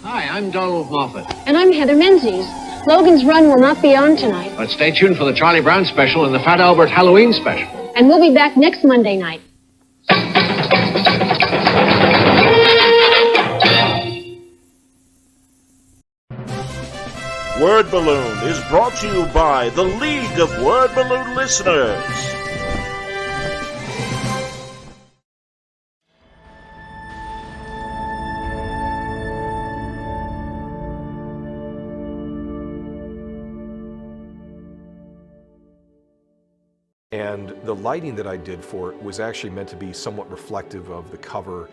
Hi, I'm Donald Moffat. And I'm Heather Menzies. Logan's Run will not be on tonight. But stay tuned for the Charlie Brown special and the Fat Albert Halloween special. And we'll be back next Monday night. Word Balloon is brought to you by the League of Word Balloon Listeners. And the lighting that I did for it was actually meant to be somewhat reflective of the cover,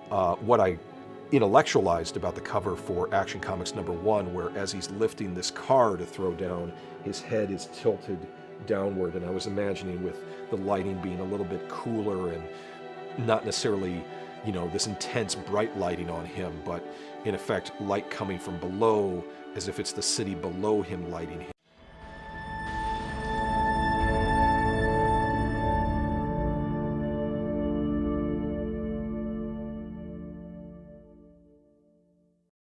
what I intellectualized about the cover for Action Comics #1, where as he's lifting this car to throw down, his head is tilted downward. And I was imagining with the lighting being a little bit cooler and not necessarily, this intense bright lighting on him, but in effect, light coming from below as if it's the city below him lighting him.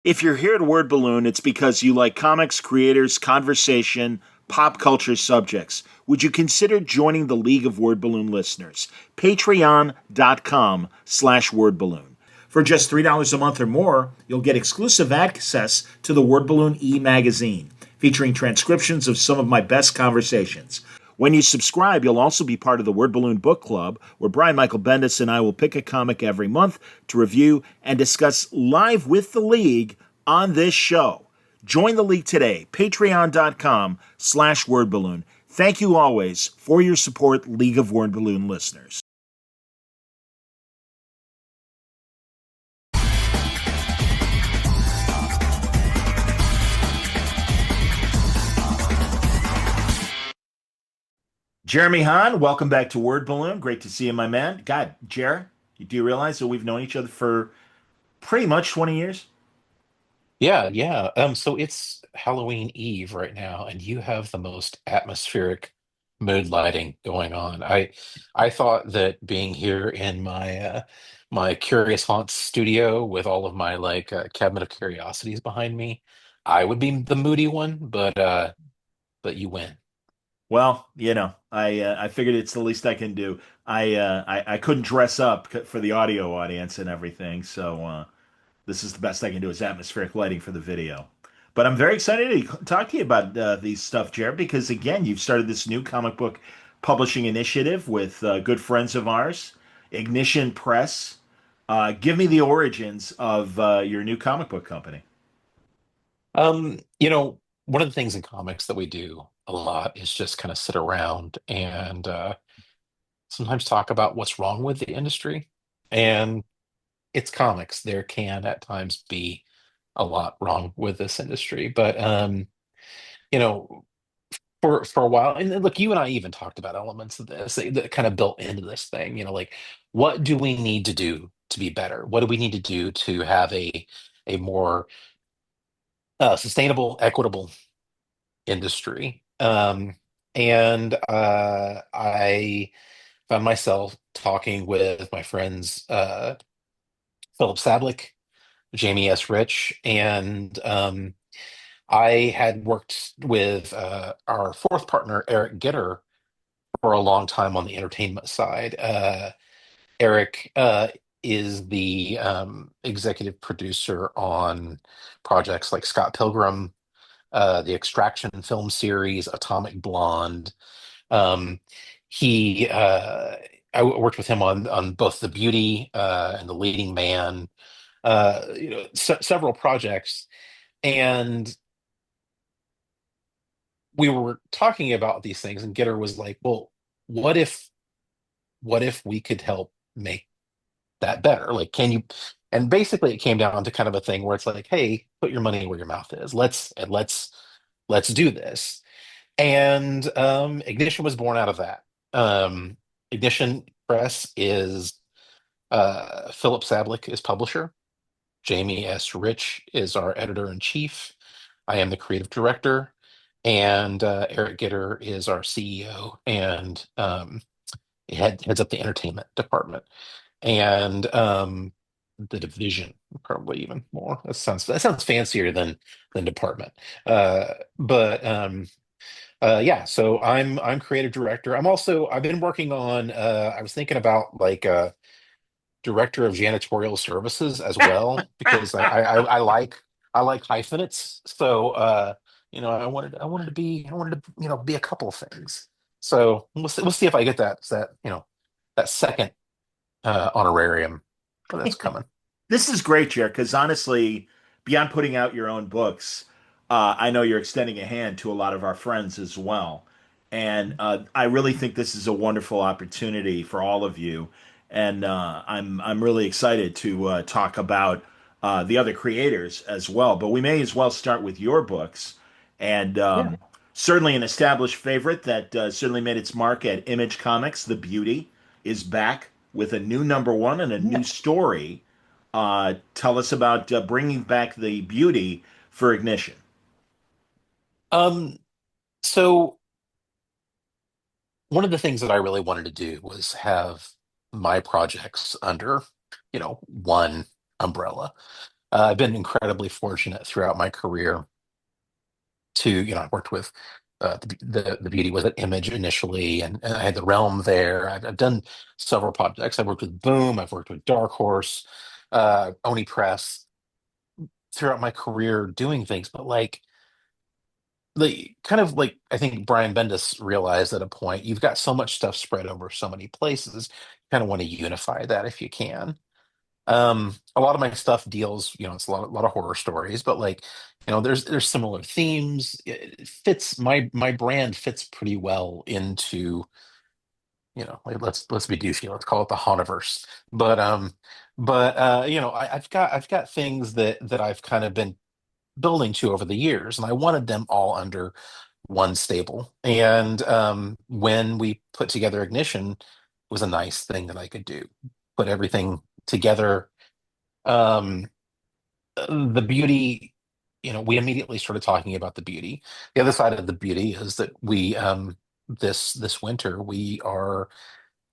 If you're here at Word Balloon, it's because you like comics, creators, conversation, pop culture subjects. Would you consider joining the League of Word Balloon Listeners? Patreon.com/wordballoon. For just $3 a month or more, you'll get exclusive access to the Word Balloon e-magazine, featuring transcriptions of some of my best conversations. When you subscribe, you'll also be part of the Word Balloon Book Club, where Brian Michael Bendis and I will pick a comic every month to review and discuss live with the League on this show. Join the League today, patreon.com/wordballoon. Thank you always for your support, League of Word Balloon listeners. Jeremy Haun, welcome back to Word Balloon. Great to see you, my man. God, Jer, do you realize that we've known each other for pretty much 20 years? Yeah, yeah. So it's Halloween Eve right now, and you have the most atmospheric mood lighting going on. I thought that being here in my Curious Haunts studio with all of my cabinet of curiosities behind me, I would be the moody one, but you win. Well, I figured it's the least I can do. I couldn't dress up for the audio audience and everything, so this is the best I can do is atmospheric lighting for the video. But I'm very excited to talk to you about these stuff, Jared, because again, you've started this new comic book publishing initiative with good friends of ours, Ignition Press. Give me the origins of your new comic book company. One of the things in comics that we do a lot is just kind of sit around and sometimes talk about what's wrong with the industry. And it's comics. There can at times be a lot wrong with this industry, but you know, for a while, and then, look, you and I even talked about elements of this that kind of built into this thing. Like what do we need to do to be better? What do we need to do to have a more sustainable, equitable industry? And I found myself talking with my friends Philip Sadlick, Jamie S. Rich, and I had worked with our fourth partner, Eric Gitter, for a long time on the entertainment side. Eric is the executive producer on projects like Scott Pilgrim, the Extraction film series, Atomic Blonde. Um, I worked with him on both The Beauty and The Leading Man, several projects, and we were talking about these things, and Gitter was like, "Well, what if we could help make that better? Like, can you?" And basically, it came down to kind of a thing where it's like, "Hey, put your money where your mouth is. Let's do this." And Ignition was born out of that. Ignition Press is Philip Sablik is publisher. Jamie S. Rich is our editor in chief. I am the creative director, and Eric Gitter is our CEO and heads up the entertainment department. And the division, probably even more. That sounds fancier than department. But yeah, so I'm creative director. I've been working on I was thinking about like director of janitorial services as well, because I like hyphenates. So I wanted to be a couple of things. So we'll see if I get that second honorarium that's coming. This is great, Jer, because honestly, beyond putting out your own books, I know you're extending a hand to a lot of our friends as well. And I really think this is a wonderful opportunity for all of you. And I'm really excited to talk about the other creators as well. But we may as well start with your books. And Yeah. certainly an established favorite that certainly made its mark at Image Comics, The Beauty, is back with a new number one and a Yeah. new story. Tell us about bringing back the beauty for Ignition. Um, so one of the things that I really wanted to do was have my projects under, one umbrella. I've been incredibly fortunate throughout my career to, I worked with the beauty was at Image initially, and I had the Realm there. I've done several projects. I've worked with Boom. I've worked with Dark Horse, Oni Press throughout my career doing things, but kind of like I think Brian Bendis realized at a point, you've got so much stuff spread over so many places, you kind of want to unify that if you can. A lot of my stuff deals, it's a lot of horror stories, but there's similar themes. It fits my brand fits pretty well into, like let's be douchey, let's call it the Haunaverse. But I've got things that I've kind of been building to over the years, and I wanted them all under one stable. And when we put together Ignition, was a nice thing that I could do. Put everything together. Um, the beauty, we immediately started talking about the beauty. The other side of the beauty is that we this winter we are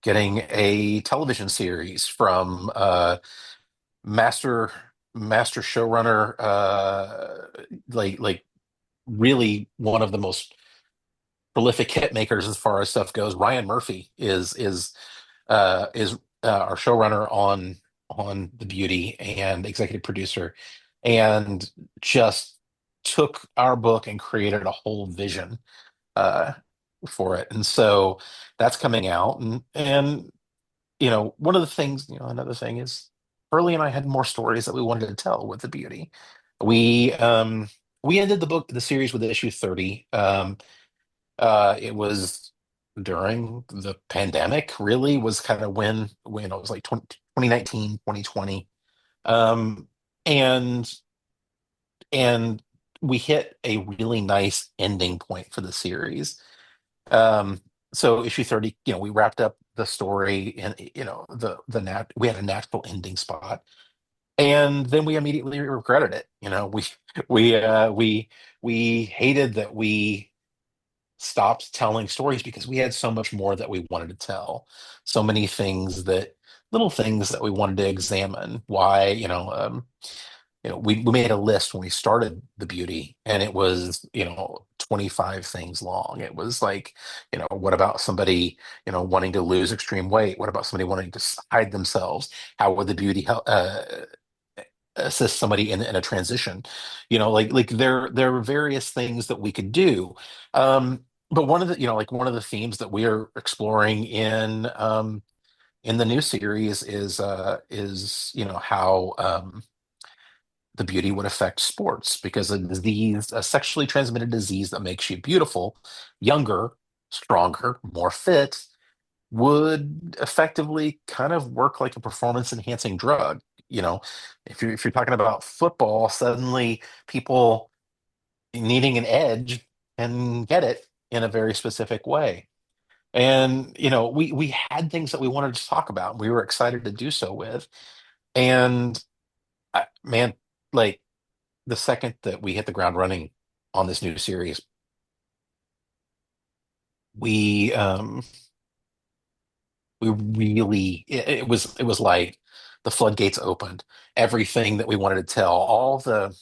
getting a television series from master master showrunner, like really one of the most prolific hit makers as far as stuff goes. Ryan Murphy is our showrunner on The Beauty and executive producer, and just took our book and created a whole vision uh, for it. And so that's coming out, and one of the things, another thing is Hurley and I had more stories that we wanted to tell with The Beauty. We um we ended the series with issue 30. It was during the pandemic, really, was kind of when it was like 2019, 2020. Um, and and we hit a really nice ending point for the series. Um, so issue 30, we wrapped up the story, and we had a natural ending spot. And then we immediately regretted it. We hated that we stopped telling stories because we had so much more that we wanted to tell. So many little things that we wanted to examine. Why, we made a list when we started The Beauty, and it was, 25 things long. It was like, what about somebody, wanting to lose extreme weight? What about somebody wanting to hide themselves? How would The Beauty help assist somebody in a transition? There are various things that we could do. But one of the themes that we are exploring in the new series is how the beauty would affect sports, because a sexually transmitted disease that makes you beautiful, younger, stronger, more fit, would effectively kind of work like a performance enhancing drug. You know, if you're talking about football, suddenly people needing an edge can get it in a very specific way. And we had things that we wanted to talk about. We were excited to do so with. And man, like the second that we hit the ground running on this new series, we we really it was like the floodgates opened. Everything that we wanted to tell, all the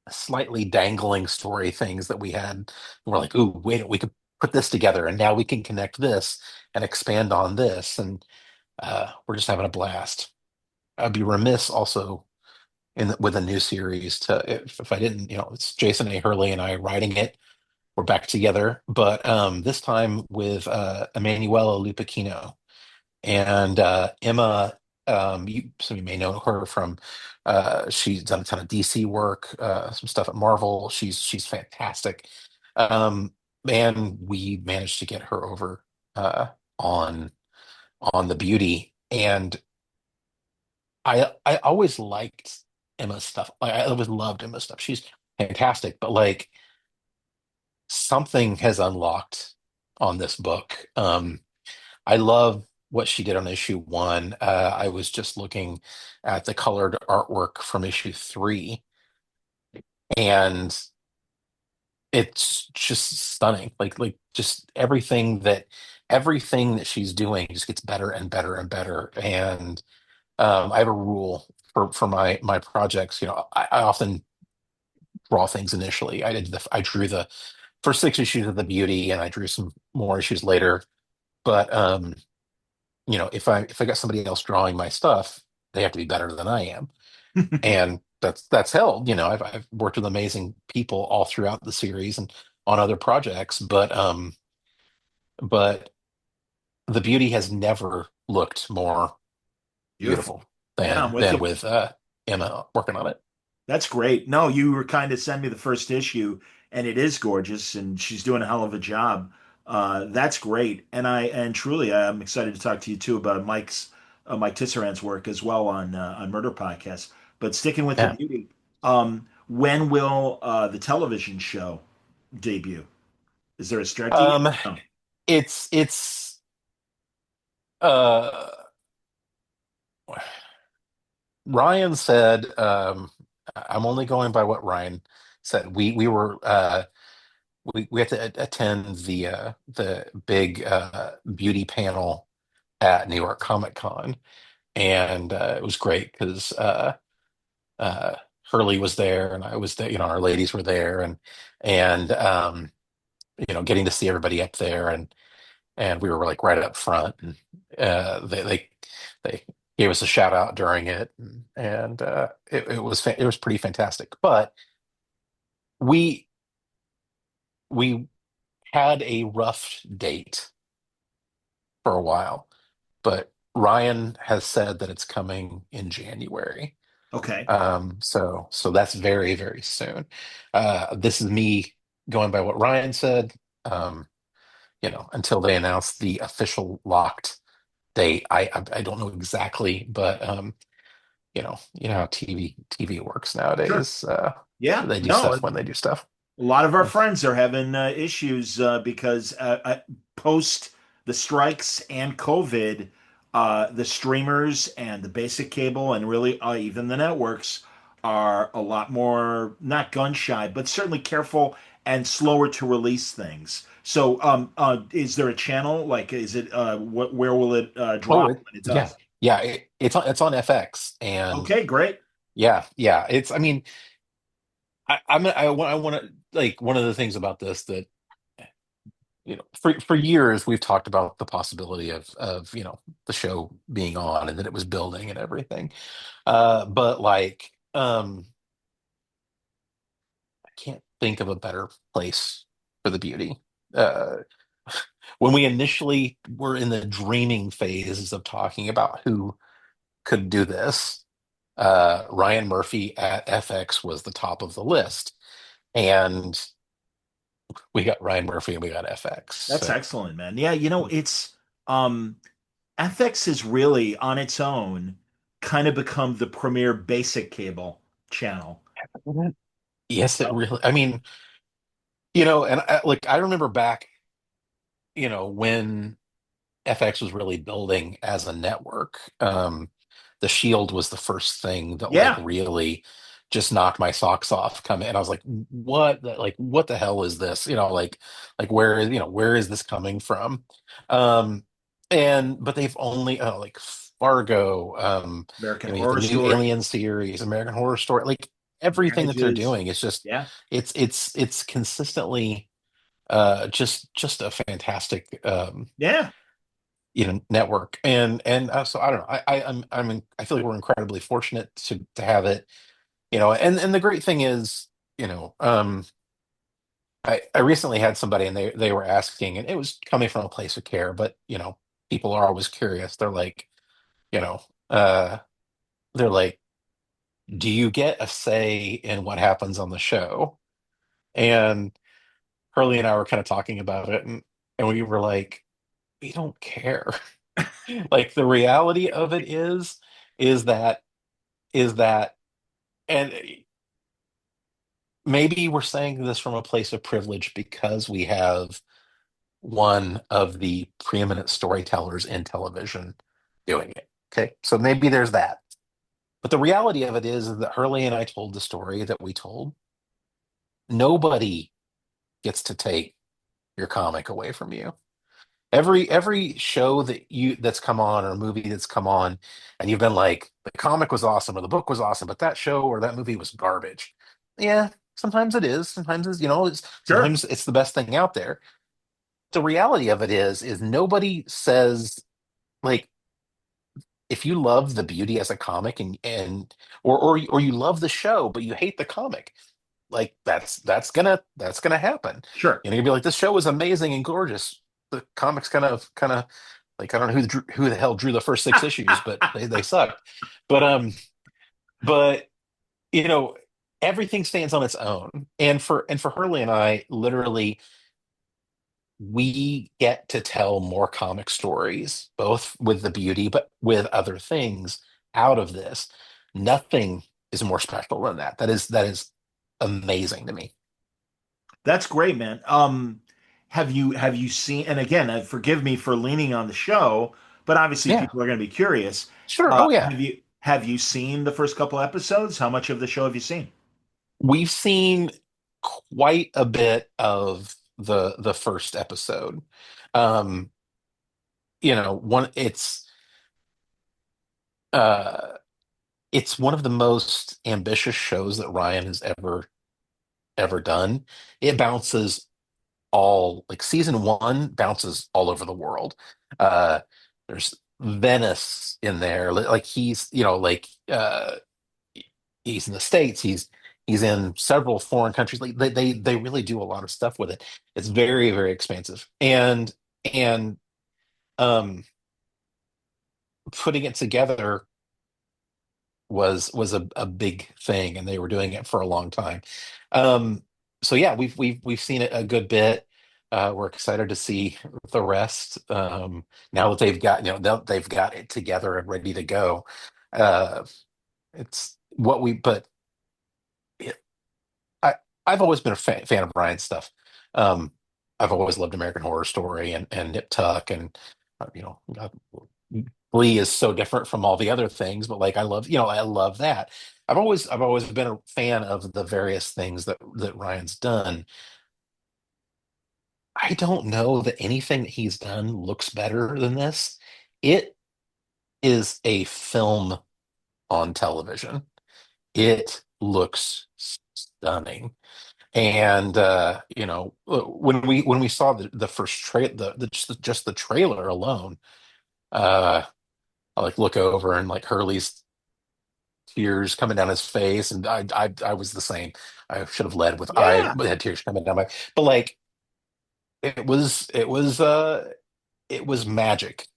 slightly dangling story things that we had, we're like, ooh, wait, we could put this together, and now we can connect this and expand on this, and we're just having a blast. I'd be remiss also with a new series to if I didn't, it's Jason A. Hurley and I writing it. We're back together, but this time with Emanuela Lupacchino and Emma. Some of you may know her from she's done a ton of DC work, some stuff at Marvel. She's fantastic, um, and we managed to get her over on the Beauty, and I always liked Emma's stuff. I always loved Emma's stuff. She's fantastic, but like something has unlocked on this book. I love what she did on issue one. I was just looking at the colored artwork from issue three, and it's just stunning. Like just everything that she's doing just gets better and better and better. And I have a rule for my projects. I often draw things initially. I drew the first six issues of the Beauty, and I drew some more issues later. But if I got somebody else drawing my stuff, they have to be better than I am, and that's held. I've worked with amazing people all throughout the series and on other projects, but the Beauty has never looked more Beautiful. beautiful Yeah, I'm than with you. with Emma working on it. That's great. No, you were kind of send me the first issue, and it is gorgeous, and she's doing a hell of a job. That's great, and truly, I'm excited to talk to you too about Mike Tisserand's work as well on Murder Podcast. But sticking with the Yeah. Beauty, when will the television show debut? Is there a start date? Um, No. it's uh Ryan said, I'm only going by what Ryan said. We had to attend the big beauty panel at New York Comic Con, and it was great because uh, Hurley was there, and I was there. Our ladies were there, and getting to see everybody up there, and we were like right up front, and they gave us a shout out during it, and it was pretty fantastic. But we we had a rough date for a while, but Ryan has said that it's coming in January. Okay. So that's very, very soon. This is me going by what Ryan said. Um, until they announce the official locked date, I don't know exactly, but you know how TV works Sure. nowadays. Yeah. They do No. stuff when they do stuff. A lot of our friends are having issues because post the strikes and COVID, the streamers and the basic cable and really even the networks are a lot more not gun shy, but certainly careful and slower to release things. So, is there a channel? Like, is it where will it Oh, drop when it yeah, does? yeah. It's on FX, and Okay, great. yeah. I mean, I want to like one of the things about this that for years we've talked about the possibility of the show being on and that it was building and everything. But like I can't think of a better place for the Beauty. Uh, when we initially were in the dreaming phases of talking about who could do this, Ryan Murphy at FX was the top of the list, and we got Ryan Murphy and we got FX. That's So excellent, man. Yeah, it's um FX has really on its own kind of become the premier basic cable channel. yes, it Oh, really. I mean, and I remember back, when FX was really building as a network. The Shield was the first thing that like yeah, really just knocked my socks off coming, and I was like, what the hell is this? Where is this coming from? Um, but they've only like Fargo, American you have the Horror new Story, Alien series, American Horror Story, like everything that they're Damages. doing is just Yeah. it's consistently just a fantastic Yeah. network. And so I don't know, I feel like we're incredibly fortunate to have it, and the great thing is, you know um I recently had somebody, and they were asking, and it was coming from a place of care, but people are always curious. You know uh they're like, do you get a say in what happens on the show? And Hurley and I were kind of talking about it, and we were like, we don't care. Like, the reality of it is that is that and maybe we're saying this from a place of privilege because we have one of the preeminent storytellers in television doing it. Okay, so maybe there's that. But the reality of it is that Hurley and I told the story that we told. Nobody gets to take your comic away from you. Every show that's come on, or movie that's come on, and you've been like, the comic was awesome or the book was awesome, but that show or that movie was garbage. Yeah, sometimes it is. Sometimes Sure. sometimes it's the best thing out there. The reality of it is nobody says, like, if you love the beauty as a comic, or you love the show but you hate the comic, like, that's gonna happen. Sure. You're gonna be like, this show is amazing and gorgeous. The comics kind of like, I don't know who the hell drew the first six issues, but they suck. But but you know everything stands on its own. And for Hurley and I, literally, we get to tell more comic stories, both with the beauty, but with other things out of this. Nothing is more special than that. That is amazing to me. That's great, man. Have you seen? And again, forgive me for leaning on the show, but obviously Yeah, people are going to be curious. sure. Oh yeah. Have you seen the first couple episodes? How much of the show have you seen? We've seen quite a bit of the first episode. Um, one uh it's one of the most ambitious shows that Ryan has ever done. It bounces all like season one bounces all over the world. Uh there's Venice in there. Like, he's in the States. He's in several foreign countries. Like, they really do a lot of stuff with it. It's very, very expansive. And um putting it together was a big thing, and they were doing it for a long time. Um so yeah, we've seen it a good bit. We're excited to see the rest. Now that they've got it together and ready to go. Uh it's what we but I I've always been a fan of Ryan's stuff. Um, I've always loved American Horror Story and Nip Tuck, and Glee is so different from all the other things, but like, I love that. I've always been a fan of the various things that Ryan's done. I don't know that anything that he's done looks better than this. It is a film on television. It looks stunning. And when we saw the first just the trailer alone, uh I like look over, and like Hurley's tears coming down his face, and I was the same. I should have led with, I Yeah. had tears coming down my, but like, it was magic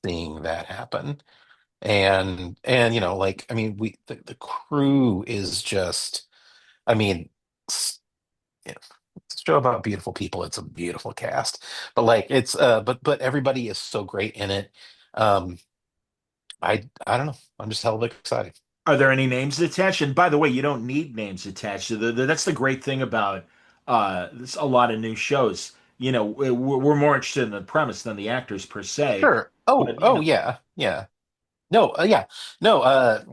seeing that happen. And like, I mean, the crew is just, I mean, you know, it's a show about beautiful people. It's a beautiful cast, but like, but everybody is so great in it. Um, I don't know. I'm just hell of excited. Are there any names attached? And by the way, you don't need names attached. That's the great thing about a lot of new shows. We're more interested in the premise than the actors per se. Sure. Oh, But oh yeah, yeah. No, yeah, no. I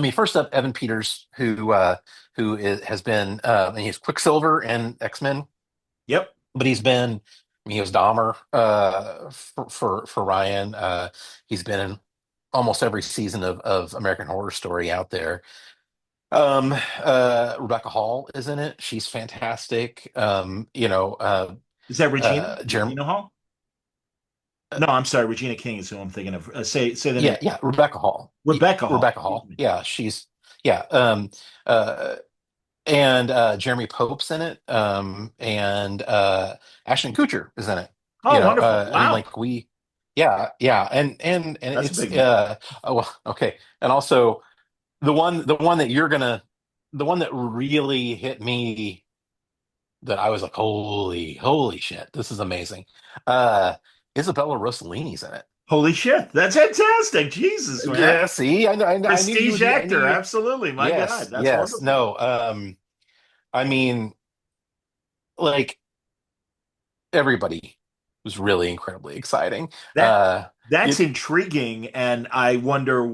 mean, first up, Evan Peters, has been, and he's Quicksilver and X-Men, yep. but he was Dahmer, for Ryan. He's been in almost every season of American Horror Story out there. Rebecca Hall is in it. She's fantastic. Is that Regina? Jeremy, Regina Hall? No, I'm sorry. Regina King is who I'm thinking of. Say the name. yeah, Rebecca Hall. Rebecca Hall. Rebecca Excuse Hall. me. Yeah, she's yeah. Uh, and Jeremy Pope's in it. And Ashton Kutcher is in it. Oh, wonderful! I mean, Wow, like yeah, and that's a it's big name. oh, well, okay, and also the one that the one that really hit me, that I was like, holy shit, this is amazing. Uh, Isabella Rossellini's in it. Holy shit, that's fantastic! Jesus, man, Yeah, see, I knew you prestige would. I knew actor. you. Absolutely, my God, Yes, that's yes. wonderful. No. I mean, like everybody was really incredibly exciting. That You, that's intriguing, and I wonder,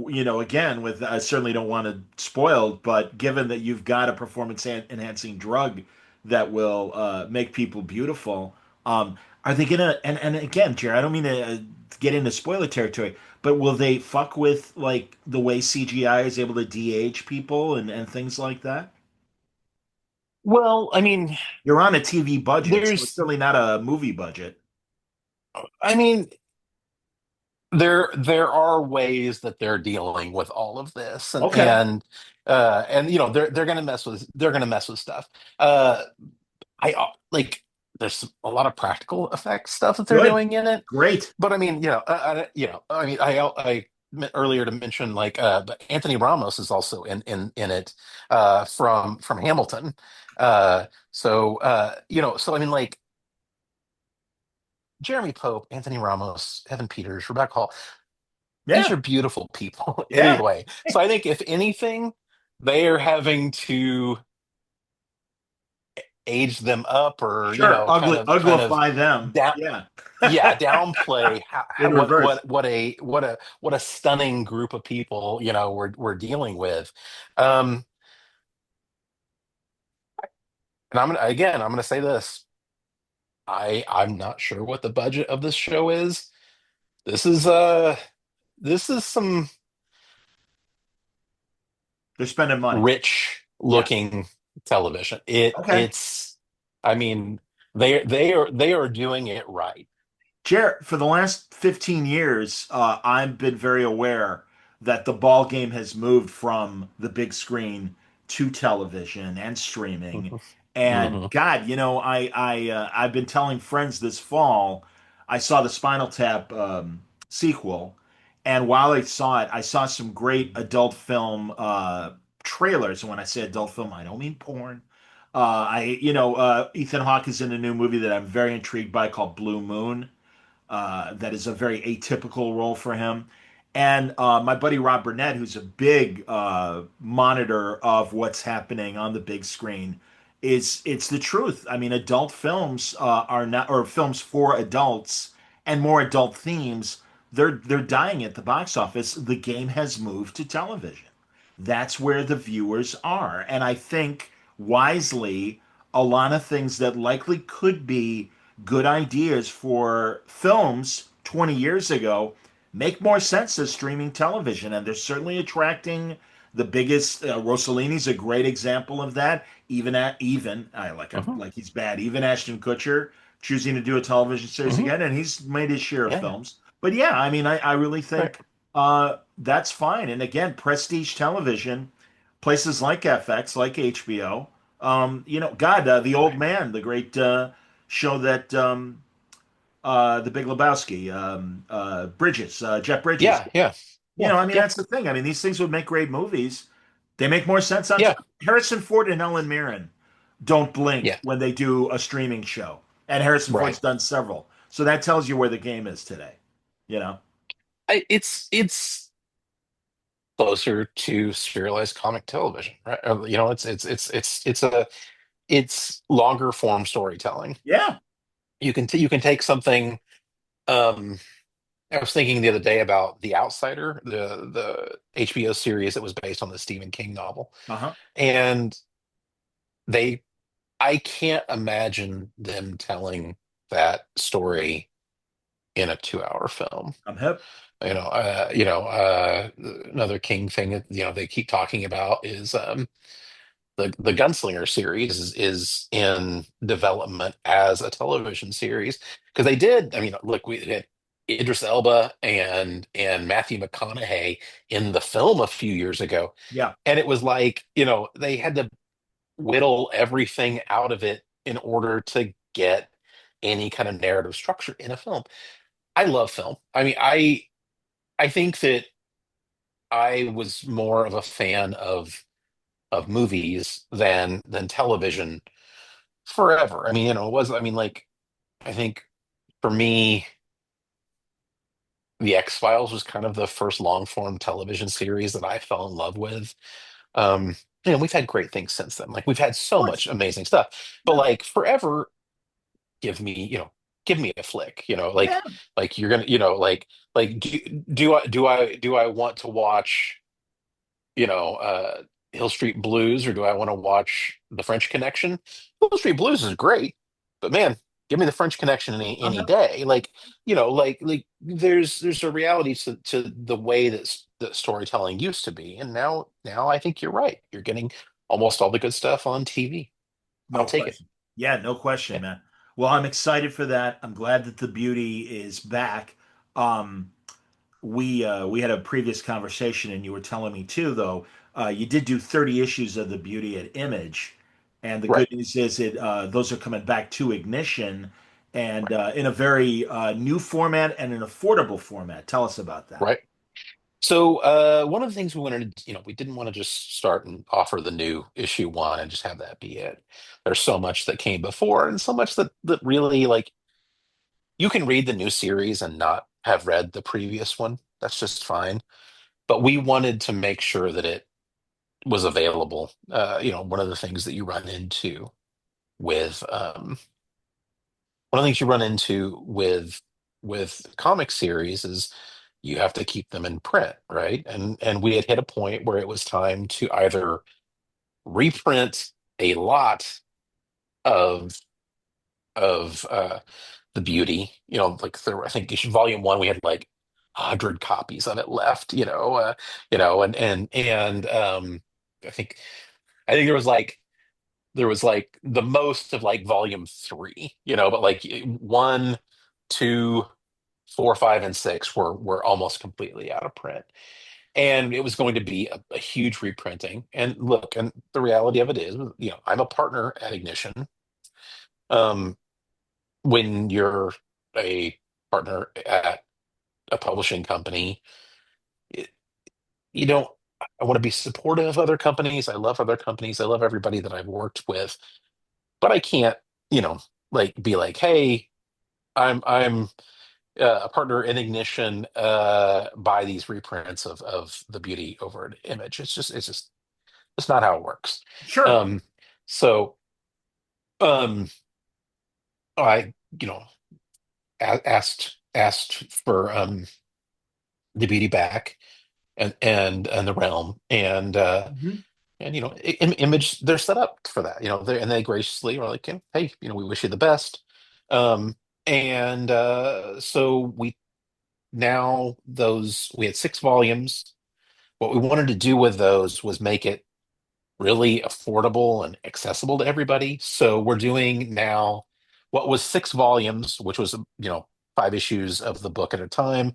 again, with I certainly don't want to spoil, but given that you've got a performance enhancing drug that will make people beautiful, are they gonna? And again, Jerry, I don't mean to get into spoiler territory, but will they fuck with like the way CGI is able to de-age people and things like that? well, I mean, You're on a TV budget, so it's there's, certainly not a movie budget. I mean, there are ways that they're dealing with all of this, Okay, and they're gonna mess with stuff. I like there's a lot of practical effects stuff that they're good, doing in it. great. But I mean, I mean, I meant earlier to mention like, but Anthony Ramos is also in it, from Hamilton. So I mean, like Jeremy Pope, Anthony Ramos, Evan Peters, Rebecca Hall. These Yeah, are beautiful people yeah. anyway. So I think if anything, they are having to age them up, or Sure, kind of uglify them. down, Yeah, yeah, downplay in reverse. what a stunning group of people we're dealing with. Um, and I'm gonna say this. I'm not sure what the budget of this show is. This is this is some They're spending money. rich Yeah. looking television. Okay. It's I mean, they are doing it right. Jarrett, for the last 15 years, I've been very aware that the ball game has moved from the big screen to television and streaming. And Hmm. God, I've been telling friends this fall, I saw the Spinal Tap sequel, and while I saw it, I saw some great adult film trailers. And when I say adult film, I don't mean porn. Ethan Hawke is in a new movie that I'm very intrigued by called Blue Moon. That is a very atypical role for him. And my buddy Rob Burnett, who's a big monitor of what's happening on the big screen, it's the truth. I mean, adult films are not, or films for adults and more adult themes. They're dying at the box office. The game has moved to television. That's where the viewers are, and I think wisely, a lot of things that likely could be good ideas for films 20 years ago make more sense as streaming television, and they're certainly attracting the biggest. Rossellini's a great example of that. Even I Hmm. like he's bad. Even Ashton Kutcher choosing to do a television series Hmm. again, and he's made his share of Yeah, yeah. films. But yeah, I mean, I really Right. think that's fine. And again, prestige television, places like FX, like HBO. God, The Old Man, the great show that The Big Lebowski, Bridges, Jeff Bridges. Yeah, yeah, yeah, I mean, yeah, that's the thing. I mean, these things would make great movies. They make more sense on yeah, Harrison Ford and Helen Mirren don't blink yeah. when they do a streaming show, and Harrison Ford's Right. done several. So that tells you where the game is today. You know, It's closer to serialized comic television, right? It's longer form storytelling. yeah, You can take something. Um, I was thinking the other day about The Outsider, the HBO series that was based on the Stephen King novel, uh-huh. and they I can't imagine them telling that story in a 2 hour film. I'm hip. Another King thing that they keep talking about is the Gunslinger series is in development as a television series because they did. I mean, look, we had Idris Elba and Matthew McConaughey in the film a few years ago, Yeah. and it was like they had to whittle everything out of it in order to get any kind of narrative structure in a film. I love film. I mean, I think that I was more of a fan of movies than television forever. I mean, it was, I mean, like, I think for me, The X-Files was kind of the first long form television series that I fell in love with. Um, we've had great things since then. Like, we've had Of so much course. amazing stuff, but Yeah. like, forever, give me, give me a flick, Yeah. like you're gonna, do I want to watch, you know, uh, Hill Street Blues, or do I want to watch The French Connection? Hill Street Blues is great, but man, give me The French Connection any Uh-huh. day. Like there's a reality to the way that storytelling used to be, and now I think you're right. You're getting almost all the good stuff on TV. I'll No take it. question. Yeah, no question, Yeah, man. Well, I'm excited for that. I'm glad that the beauty is back. Um, we had a previous conversation, and you were telling me too, though, you did do 30 issues of the beauty at Image, and the right, good news is that those are coming back to Ignition, and right, in a very new format and an affordable format. Tell us about that. right. So one of the things we wanted to, we didn't want to just start and offer the new issue one and just have that be it. There's so much that came before and so much that really like you can read the new series and not have read the previous one. That's just fine. But we wanted to make sure that it was available. One of the things that you run into with one of the things you run into with comic series is you have to keep them in print, right? And we had hit a point where it was time to either reprint a lot of the beauty, like I think issue volume one we had like 100 copies of it left, and I think there was like the most of like volume three, but like one, two, four, five, and six were almost completely out of print. And it was going to be a huge reprinting. And look, and the reality of it is, I'm a partner at Ignition. Um, when you're a partner at a publishing company, it- you don't. I want to be supportive of other companies. I love other companies. I love everybody that I've worked with, but I can't, you know, like be like, hey, I'm a partner in Ignition. Buy these reprints of the beauty over an image. It's just that's not how it works. Sure. Um, so um, I, asked for the beauty back and the realm Mhm. and image they're set up for that. And they graciously are like, hey, we wish you the best. And so we had 6 volumes. What we wanted to do with those was make it really affordable and accessible to everybody. So we're doing now what was 6 volumes, which was 5 issues of the book at a time.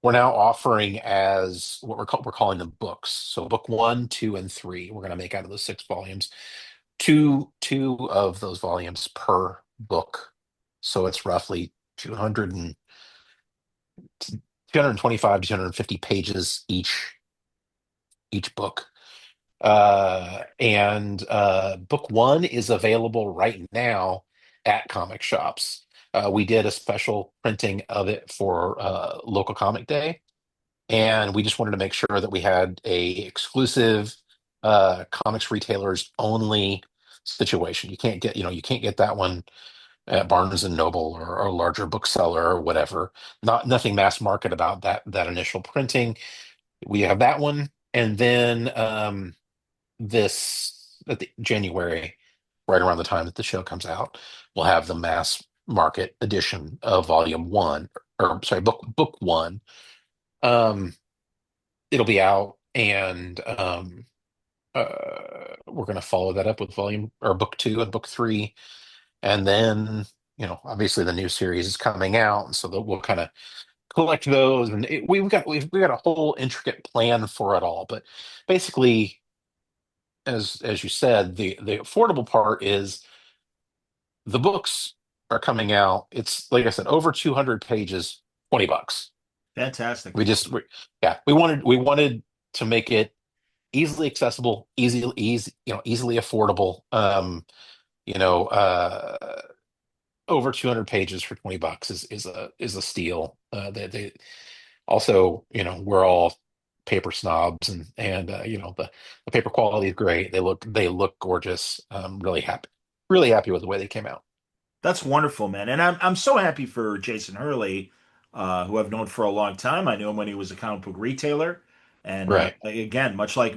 We're now offering as what we're calling them books. So book one, two, and three. We're going to make out of those 6 volumes two of those volumes per book. So it's roughly 200 and 225 to 250 pages each book. And book one is available right now at comic shops. We did a special printing of it for local comic day, and we just wanted to make sure that we had a exclusive comics retailers only situation. You can't get that one at Barnes and Noble or a larger bookseller or whatever. Nothing mass market about that initial printing. We have that one, and then this at the January, right around the time that the show comes out, we'll have the mass market edition of volume one, or sorry, book one. Um, it'll be out, and we're going to follow that up with volume or book two and book three, and then obviously the new series is coming out, and so that we'll kind of collect those, and we've got a whole intricate plan for it all. But basically, as you said, the affordable part is the books are coming out. It's like I said, over 200 pages, $20. Fantastic. We wanted to make it easily accessible, easily affordable. You know, over 200 pages for $20 is a steal. They also, we're all paper snobs, and the paper quality is great. They look gorgeous. Really happy with the way they came out. That's wonderful, man. And I'm so happy for Jason Hurley, who I've known for a long time. I knew him when he was a comic book retailer, and Right. again, much like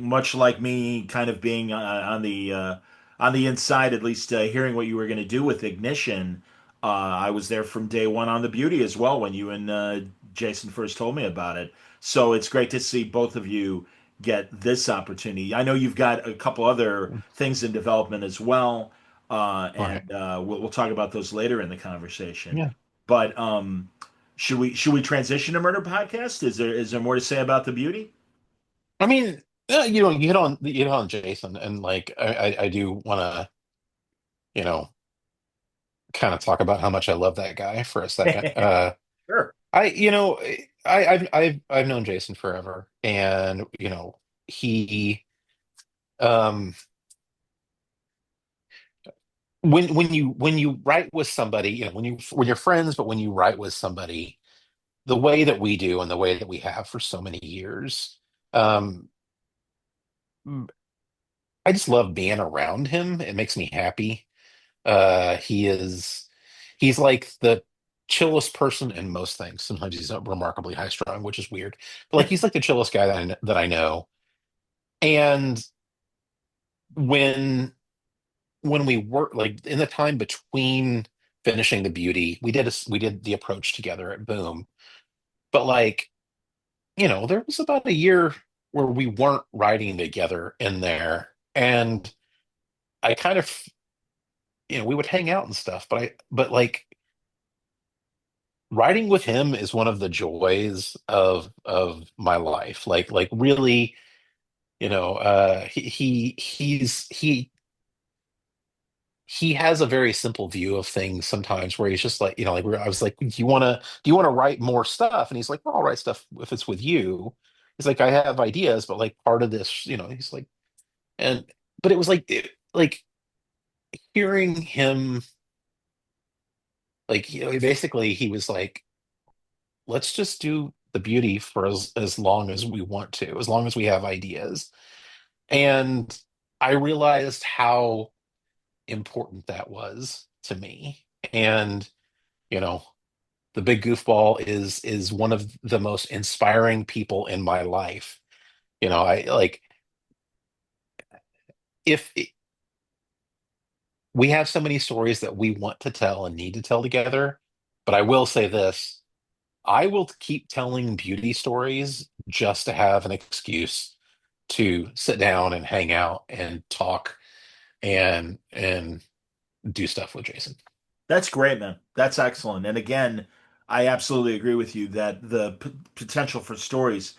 me, kind of being on the inside, at least hearing what you were going to do with Ignition. I was there from day one on the Beauty as well when you and Jason first told me about it. So it's great to see both of you get this opportunity. I know you've got a couple other things in development as well, Right. and we'll talk about those later in the conversation. Yeah. But should we transition to Murder Podcast? Is there more to say about the Beauty? I mean, you hit on Jason, and like I do want to, you know, kind of talk about how much I love that guy for a second. Sure. I you know I've known Jason forever, and he um when you write with somebody, when you're friends, but when you write with somebody the way that we do and the way that we have for so many years, um I just love being around him. It makes me happy. He's like the chillest person in most things. Sometimes he's remarkably high strung, which is weird. But like he's like the chillest guy that I know. And when when we work, like in the time between finishing the Beauty, we did the approach together at Boom. But like, there was about a year where we weren't writing together in there. And I kind of, we would hang out and stuff, but like writing with him is one of the joys of my life. Like really, he has a very simple view of things sometimes, where he's just like, like I was like, do you want to write more stuff? And he's like, well, I'll write stuff if it's with you. He's like, I have ideas, but like part of this, he's like, and but it was like like hearing him, like, basically he was like, let's just do the Beauty for as long as we want to, as long as we have ideas. And I realized how important that was to me. And, you know, the big goofball is one of the most inspiring people in my life. I like, if we have so many stories that we want to tell and need to tell together, but I will say this: I will keep telling Beauty stories just to have an excuse to sit down and hang out and talk and do stuff with Jason. That's great, man. That's excellent. And again, I absolutely agree with you that the potential for stories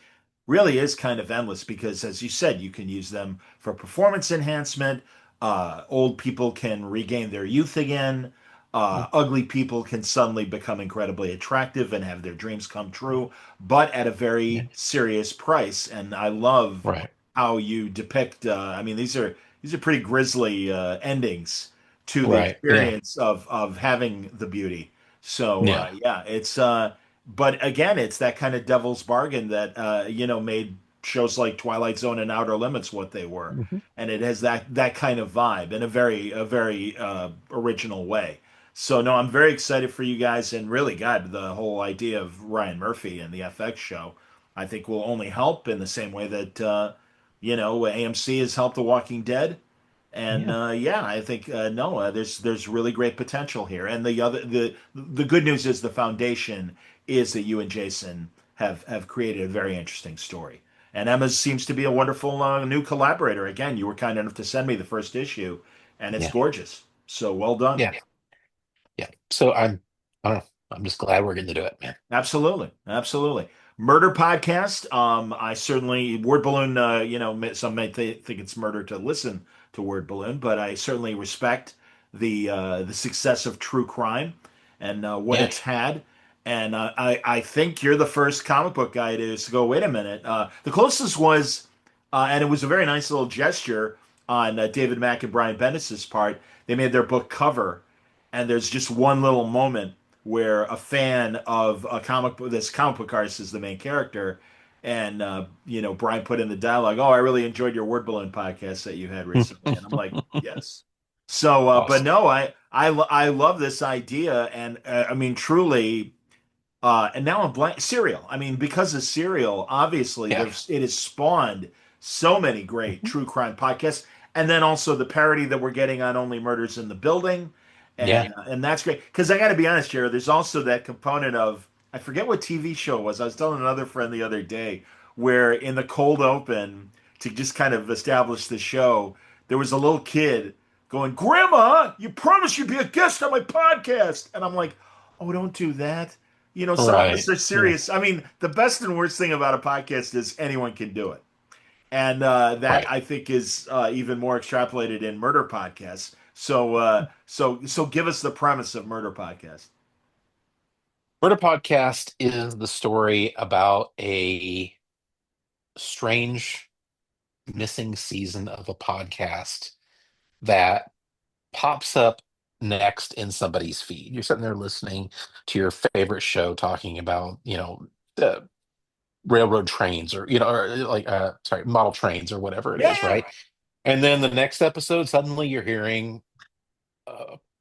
really is kind of endless because, as you said, you can use them for performance enhancement. Old people can regain their youth again. Yeah. Ugly people can suddenly become incredibly attractive and have their dreams come true, but at a Yeah. very serious price. And I love Right. how you depict. I mean, these are pretty grisly endings to the Right. Yeah. experience of having the Beauty. So Yeah. yeah, it's but again, it's that kind of devil's bargain that made shows like Twilight Zone and Outer Limits what they were, Mhm. and it has that kind of vibe in a very original way. So no, I'm very excited for you guys, and really, God, the whole idea of Ryan Murphy and the FX show, I think will only help in the same way that AMC has helped The Walking Dead. And Yeah. yeah, I think no, there's really great potential here. And the good news is the foundation is that you and Jason have created a very interesting story. And Emma seems to be a wonderful new collaborator. Again, you were kind enough to send me the first issue, and it's Yeah, gorgeous. So well done. yeah, yeah. So I don't know. I'm just glad we're getting to do it, man. Absolutely, absolutely. Murder podcast. I certainly word balloon. Some may think it's murder to listen to word balloon, but I certainly respect the success of true crime and what Yeah. it's had. And I think you're the first comic book guy to go. Wait a minute. The closest was, and it was a very nice little gesture on David Mack and Brian Bendis' part. They made their book cover, and there's just one little moment where a fan of a comic book, this comic book artist is the main character, and Brian put in the dialogue, "Oh, I really enjoyed your word balloon podcast that you had recently," and I'm like, "Yes." So, but Awesome. no, I love this idea, and I mean, truly, and now I'm blank. Serial. I mean, because of Serial, obviously, Yeah. it has spawned so many great Mhm. true crime podcasts, and then also the parody that we're getting on Only Murders in the Building, Yeah. and that's great. Because I got to be honest, Jared, there's also that component of I forget what TV show it was. I was telling another friend the other day where in the cold open to just kind of establish the show, there was a little kid going, "Grandma, you promised you'd be a guest on my podcast," and I'm like, "Oh, don't do that." Some of us Right. are Yeah. serious. I mean, the best and worst thing about a podcast is anyone can do it. And that Right. I think is even more extrapolated in murder podcasts. So give us the premise of murder podcast. Murder Podcast is the story about a strange missing season of a podcast that pops up next in somebody's feed. You're sitting there listening to your favorite show talking about, the railroad trains or, or like, sorry, model trains or whatever it is, Yeah. right? And then the next episode, suddenly you're hearing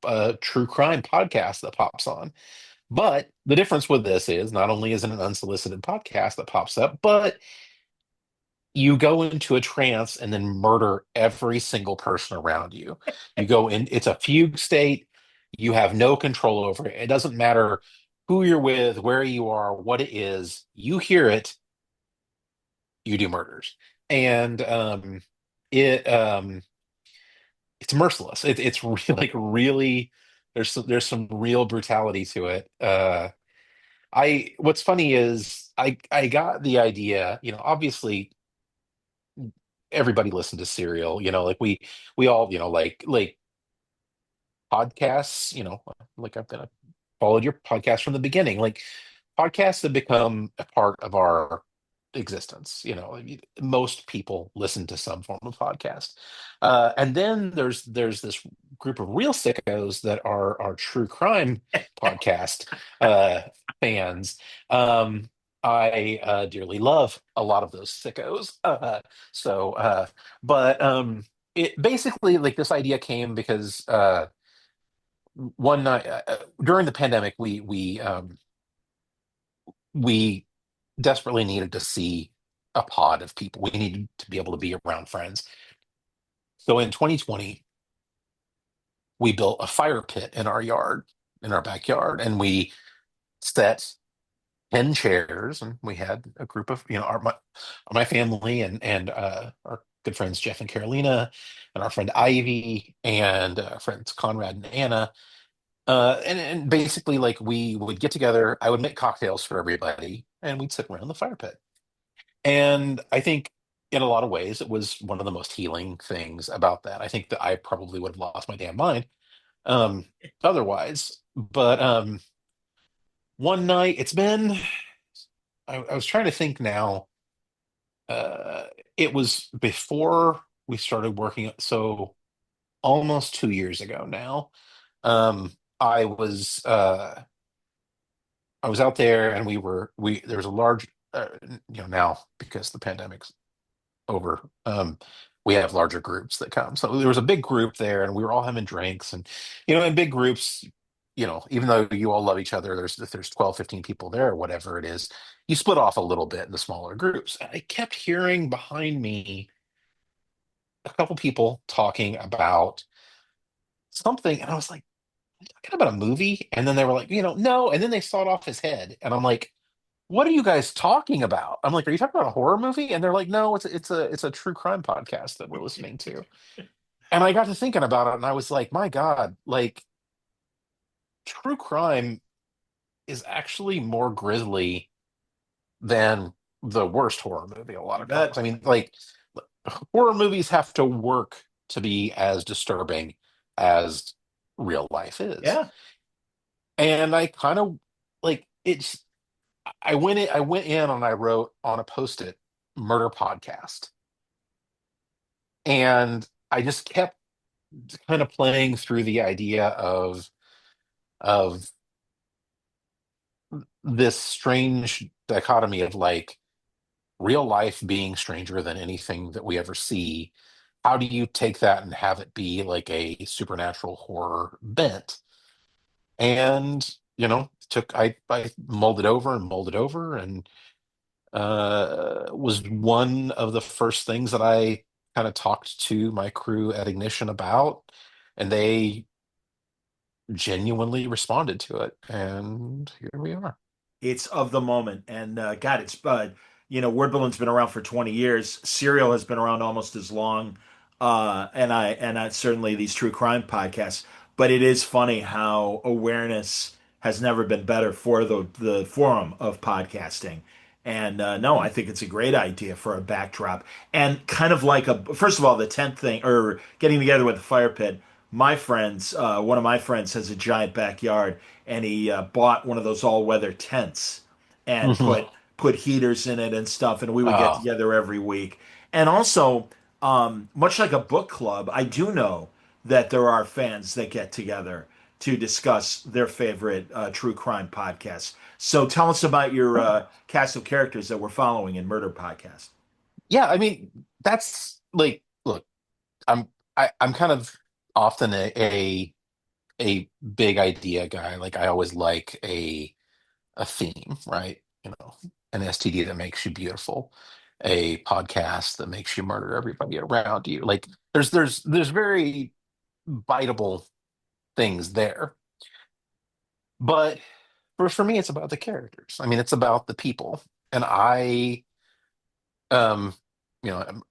a true crime podcast that pops on. But the difference with this is not only is it an unsolicited podcast that pops up, but you go into a trance and then murder every single person around you. You go in, it's a fugue state. You have no control over it. It doesn't matter who you're with, where you are, what it is. You hear it, you do murders. And it it's merciless. It's really, like really there's some real brutality to it. I what's funny is I got the idea, obviously everybody listened to Serial, like we all, like podcasts, like I've been followed your podcast from the beginning. Like podcasts have become a part of our existence. I mean, most people listen to some form of podcast, and then there's this group of real sickos that are true crime podcast uh, fans. I dearly love a lot of those sickos. So, but it basically like this idea came because one night during the pandemic, we desperately needed to see a pod of people. We needed to be able to be around friends. So in 2020, we built a fire pit in our yard, in our backyard, and we set 10 chairs, and we had a group of, my family and our good friends Jeff and Carolina, and our friend Ivy, and friends Conrad and Anna. And basically, like we would get together. I would make cocktails for everybody, and we'd sit around the fire pit. And I think in a lot of ways, it was one of the most healing things about that. I think that I probably would have lost my damn mind um, otherwise. But one night, I was trying to think now. Uh, it was before we started working, so almost 2 years ago now. Um, I was I was out there, and there was a large, now because the pandemic's over, we have larger groups that come. So there was a big group there, and we were all having drinks, and in big groups, even though you all love each other, if there's 12, 15 people there or whatever it is, you split off a little bit in the smaller groups. And I kept hearing behind me a couple people talking about something, and I was like, "Are they talking about a movie?" And then they were like, no, and then they sawed off his head, and I'm like, what are you guys talking about? I'm like, are you talking about a horror movie? And they're like, no, it's a true crime podcast that we're listening to. And I got to thinking about it, and I was like, my God, like true crime is actually more grisly than the worst horror movie a lot You of times. bet. I mean, like horror movies have to work to be as disturbing as real life is. Yeah. And I kind of like it's I went in and I wrote on a post-it murder podcast. And I just kept kind of playing through the idea of this strange dichotomy of like real life being stranger than anything that we ever see. How do you take that and have it be like a supernatural horror bent? And took I mulled it over and mulled it over, and was one of the first things that I kind of talked to my crew at Ignition about, and they genuinely responded to it, and here we are. It's of the moment. And God, it's Word Balloon's been around for 20 years. Serial has been around almost as long. And I certainly these true crime podcasts. But it is funny how awareness has never been better for the forum of podcasting. And no, I think it's a great idea for a backdrop. And kind of like first of all, the tent thing or getting together with the fire pit. One of my friends has a giant backyard, and he bought one of those all-weather tents and Mhm. put heaters in it and stuff, and we would get Oh, together every week. And also, much like a book club, I do know that there are fans that get together to discuss their favorite true crime podcasts. So tell us about your cast of characters that we're following in Murder Podcast. yeah. I mean, that's like, look, I'm I'm kind of often a big idea guy. Like I always like a theme, right? An STD that makes you beautiful, a podcast that makes you murder everybody around you. Like there's very biteable things there. But for me, it's about the characters. I mean, it's about the people. And um,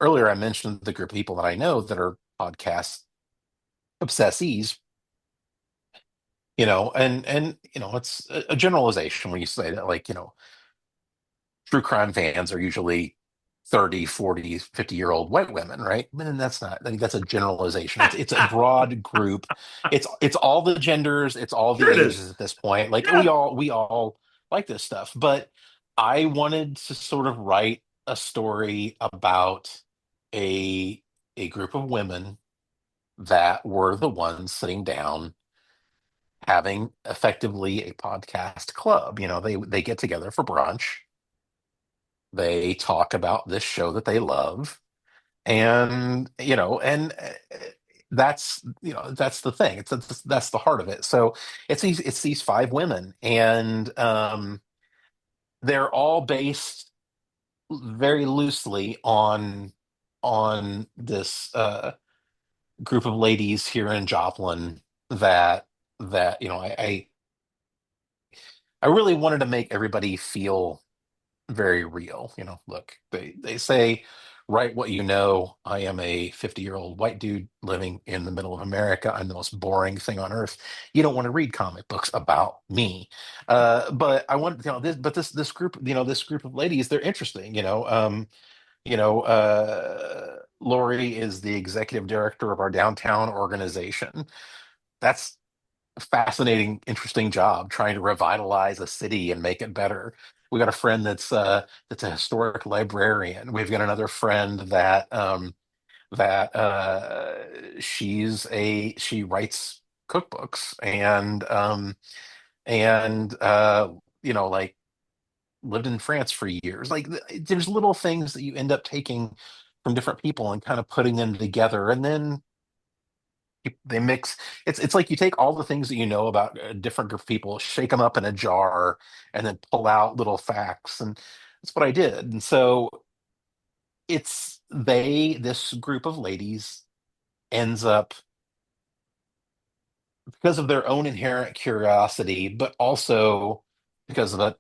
earlier I mentioned the group of people that I know that are podcast obsessees, and it's a generalization when you say that, like, true crime fans are usually 30, 40, 50-year-old white women, right? And that's not, I think that's a generalization. It's a broad group. It's all the genders, it's all the Sure it is. ages at this point. Like we Yeah. all we all like this stuff. But I wanted to sort of write a story about a a group of women that were the ones sitting down having effectively a podcast club. They get together for brunch, they talk about this show that they love, and that's the thing. That's the heart of it. So it's these five women, and they're all based very loosely on this group of ladies here in Joplin that I really wanted to make everybody feel very real. Look, they say, write what you know. I am a 50-year-old white dude living in the middle of America. I'm the most boring thing on earth. You don't want to read comic books about me. But I want, this group, this group of ladies, they're interesting. Lori is the executive director of our downtown organization. That's fascinating, interesting job trying to revitalize a city and make it better. We got a friend that's a historic librarian. We've got another friend that she writes cookbooks and like lived in France for years. Like there's little things that you end up taking from different people and kind of putting them together, and then they mix. It's like you take all the things that you know about a different group of people, shake them up in a jar, and then pull out little facts, and that's what I did. And so this group of ladies ends up, because of their own inherent curiosity, but also because of a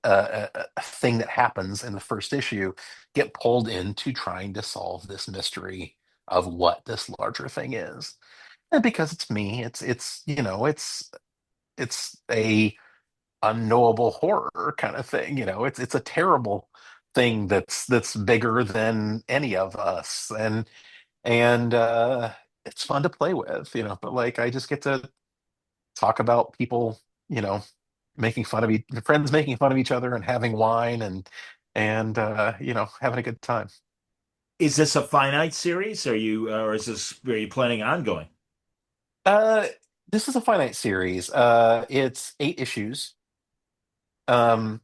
thing that happens in the first issue, get pulled into trying to solve this mystery of what this larger thing is. And because it's me, it's a unknowable horror kind of thing. It's a terrible thing that's bigger than any of us, and it's fun to play with. But like I just get to talk about people, you know, making fun of friends making fun of each other and having wine and having a good time. Is this a finite series? Or are you planning on ongoing? Uh, this is a finite series. It's 8 issues. Um,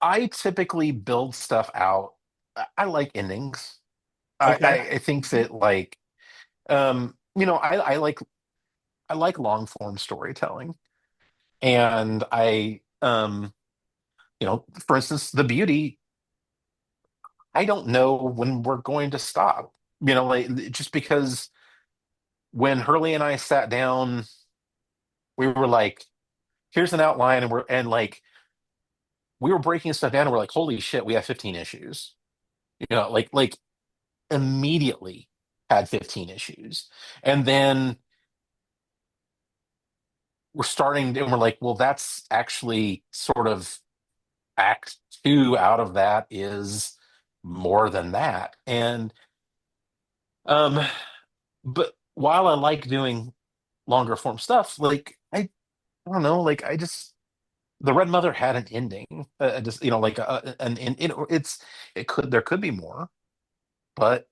I typically build stuff out. I like endings. Okay. I think that like I like long form storytelling, and for instance, the beauty. I don't know when we're going to stop. Like just because when Hurley and I sat down, we were like, "Here's an outline," and like we were breaking stuff down, and we're like, "Holy shit, we have 15 issues." Like immediately had 15 issues, and then and we're like, "Well, that's actually sort of act two out of that is more than that," and um, but while I like doing longer form stuff, like I don't know, like I just the Red Mother had an ending, just like there could be more, but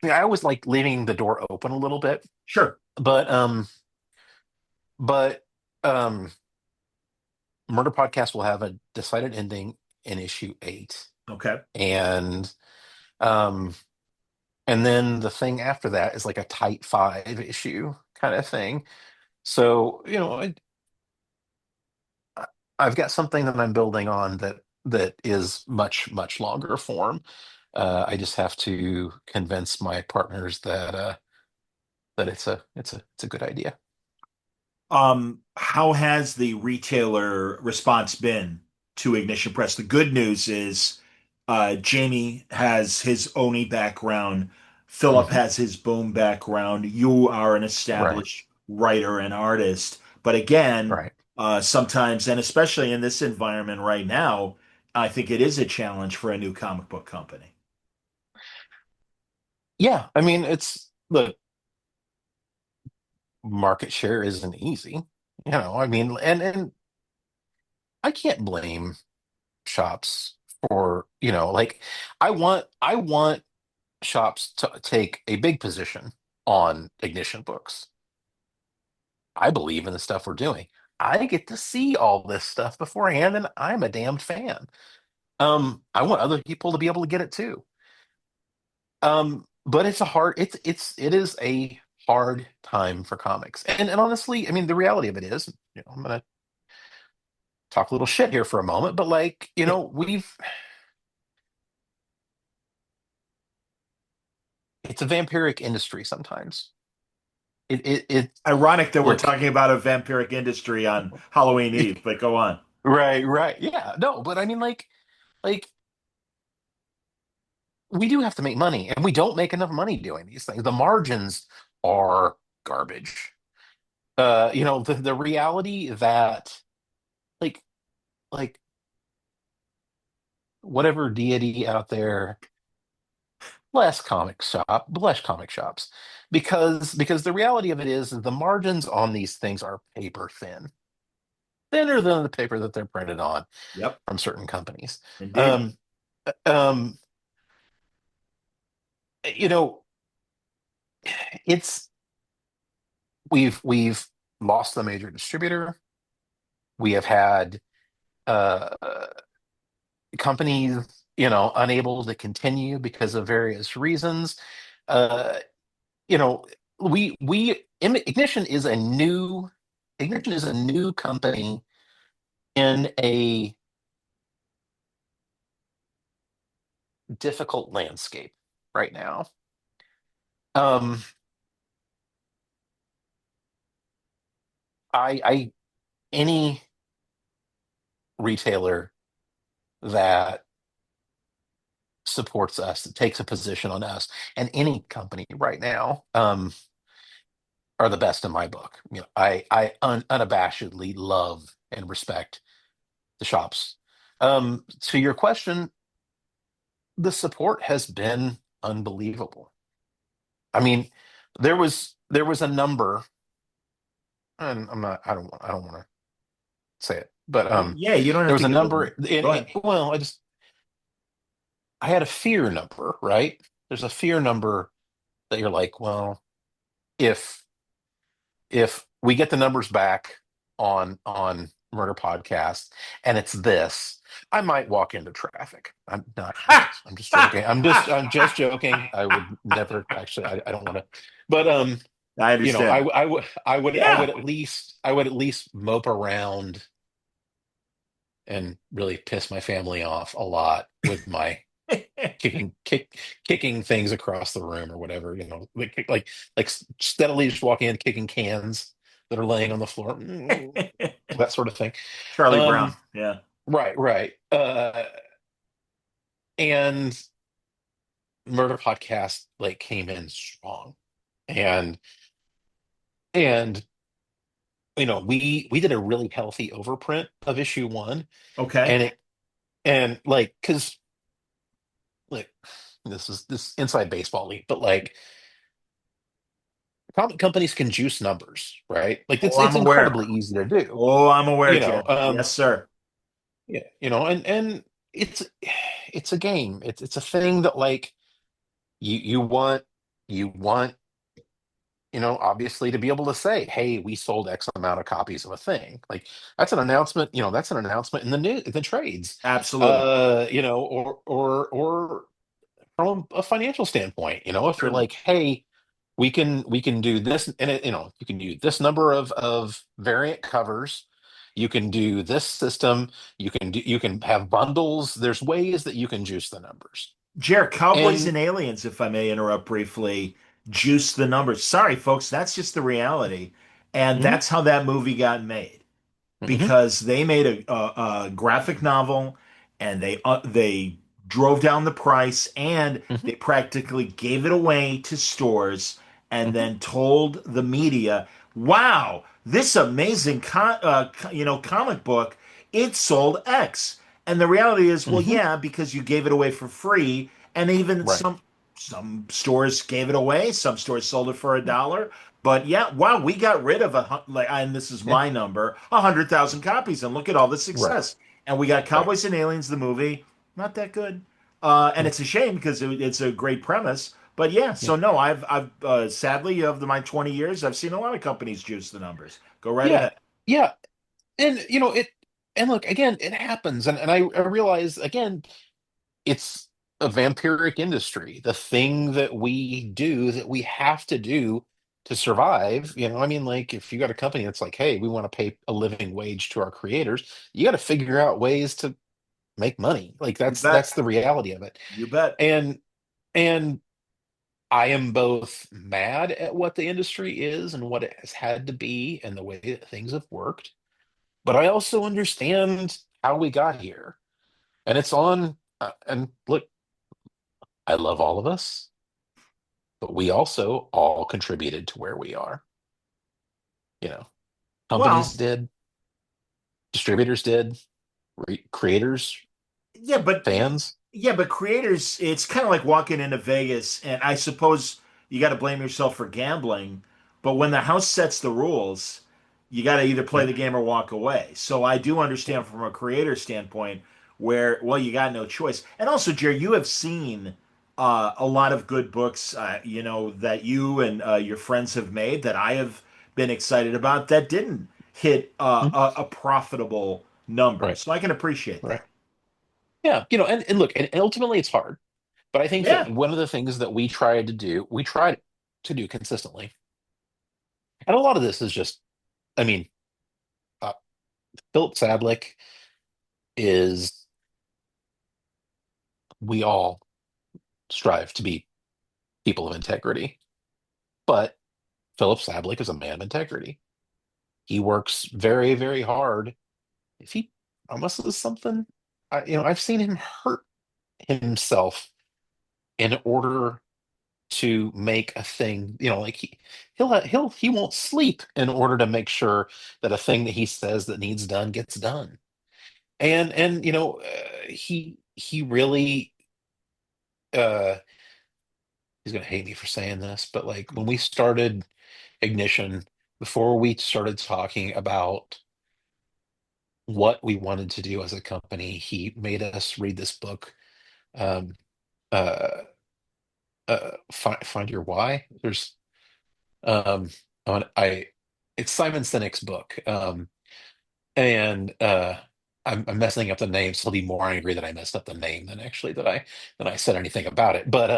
I always like leaving the door open a little bit. Sure. But Murder Podcast will have a decided ending in issue 8, Okay. and um, and then the thing after that is like a tight 5 issue kind of thing. So I've got something that I'm building on that is much much longer form. I just have to convince my partners that it's a good idea. How has the retailer response been to Ignition Press? The good news is Jamie has his Oni background, Philip Hmm. has his Boom background, you are an Right, established writer and artist. But again, right. sometimes, and especially in this environment right now, I think it is a challenge for a new comic book company. Yeah, I mean, look, market share isn't easy. I mean, and I can't blame shops for, like I want shops to take a big position on Ignition books. I believe in the stuff we're doing. I get to see all this stuff beforehand, and I'm a damned fan. I want other people to be able to get it too. But it is a hard time for comics. And honestly, I mean, the reality of it is, I'm gonna talk a little shit here for a moment, but like, it's a vampiric industry sometimes. It Ironic that we're look, talking about a vampiric industry on Halloween Eve, but go on. right, right. Yeah, no, but I mean like we do have to make money, and we don't make enough money doing these things. The margins are garbage. The reality that like like whatever deity out there, bless comic shops, because the reality of it is the margins on these things are paper thin, thinner than the paper that they're printed on Yep, from certain companies. indeed. Um, um, you know, it's we've lost the major distributor. We have had uh, companies, unable to continue because of various reasons. Uh, you know, Ignition is a new company in a difficult landscape right now. Um, I any retailer that supports us, that takes a position on us, and any company right now, are the best in my book. I unabashedly love and respect the shops. To your question, the support has been unbelievable. I mean, there was a number, and I don't want to say it, but Yeah, you don't there have was to a give it. number Go ahead. well, I had a fear number, right? There's a fear number that you're like, well, if we get the numbers back on Murder Podcast and it's this, I might walk into traffic. I'm just joking. I'm just joking. I would never actually. I don't want to, but I understand. I would Yeah. at least mope around and really piss my family off a lot with my kicking things across the room or whatever, like steadily just walking in, kicking cans that are laying on the floor, that sort of thing. Charlie Brown. Um, Yeah. right. And Murder Podcast like came in strong, and and we did a really healthy overprint of issue one, Okay. and it and like because like this inside baseball league, but like comic companies can juice numbers, right? Like Oh, it's I'm aware. incredibly easy to do. Oh, I'm aware, You know, Jeremy. Yes, sir. yeah, and it's a game. It's a thing that like you want obviously to be able to say, hey, we sold X amount of copies of a thing. Like that's an announcement in the trades. Absolutely. Or from a financial standpoint, if you're Certainly. like, hey, we can do this, and you can do this number of variant covers, you can do this system, you can have bundles. There's ways that you can juice the numbers. Jer, Cowboys And and Aliens, if I may interrupt briefly, juice the numbers. Sorry, folks, that's just the reality. And mhm, that's how that movie got made. mhm, Because they made a graphic novel and they drove down the price and mhm, they practically gave it away to stores and mhm, then told the media, "Wow, this amazing comic book, it sold X." And the reality is, well, mhm. yeah, because you gave it away for free, and even Right. some stores gave it away, some stores sold it for $1. But yeah, wow, we got rid of and this is Yeah. my number, 100,000 copies, and look at all the Right. success. And we got Right. Cowboys and Aliens, the movie, not that good, and Yeah. it's a shame because it's a great premise. But yeah, Yeah. so no, I've sadly of my 20 years, I've seen a lot of companies juice the numbers. Go right Yeah. ahead. Yeah. And and look, again, it happens. And I realize again, it's a vampiric industry. The thing that we do, that we have to do to survive, I mean, like if you got a company that's like, hey, we want to pay a living wage to our creators, you got to figure out ways to make money. Like You that's bet. the reality of it. You bet. And and I am both mad at what the industry is and what it has had to be and the way that things have worked, but I also understand how we got here. And it's on, and look, I love all of us, but we also all contributed to where we are. You know, companies Well, did, distributors did, creators, yeah, but fans. yeah, but creators, it's kind of like walking into Vegas, and I suppose you got to blame yourself for gambling. But when the house sets the rules, you got to either play Yeah, the game or walk away. So I do yeah, understand from a creator standpoint where, well, you got no choice. And also, Jerry, you have seen a lot of good books, that you and your friends have made that I have been excited about that didn't hit mhm, a profitable number. right, So I can appreciate right. that. Yeah, and look, and ultimately it's hard. But I think that Yeah. one of the things that we tried to do consistently, and a lot of this is just, I mean, uh, Philip Sadlick is, we all strive to be people of integrity, but Philip Sadlick is a man of integrity. He works very, very hard. If he promises something, I've seen him hurt himself in order to make a thing, like he won't sleep in order to make sure that a thing that he says that needs done gets done. And he really, uh he's gonna hate me for saying this, but like when we started Ignition, before we started talking about what we wanted to do as a company, he made us read this book, um uh find your why. There's um I it's Simon Sinek's book, and I'm messing up the name, so he'll be more angry that I messed up the name than actually that I said anything about it. But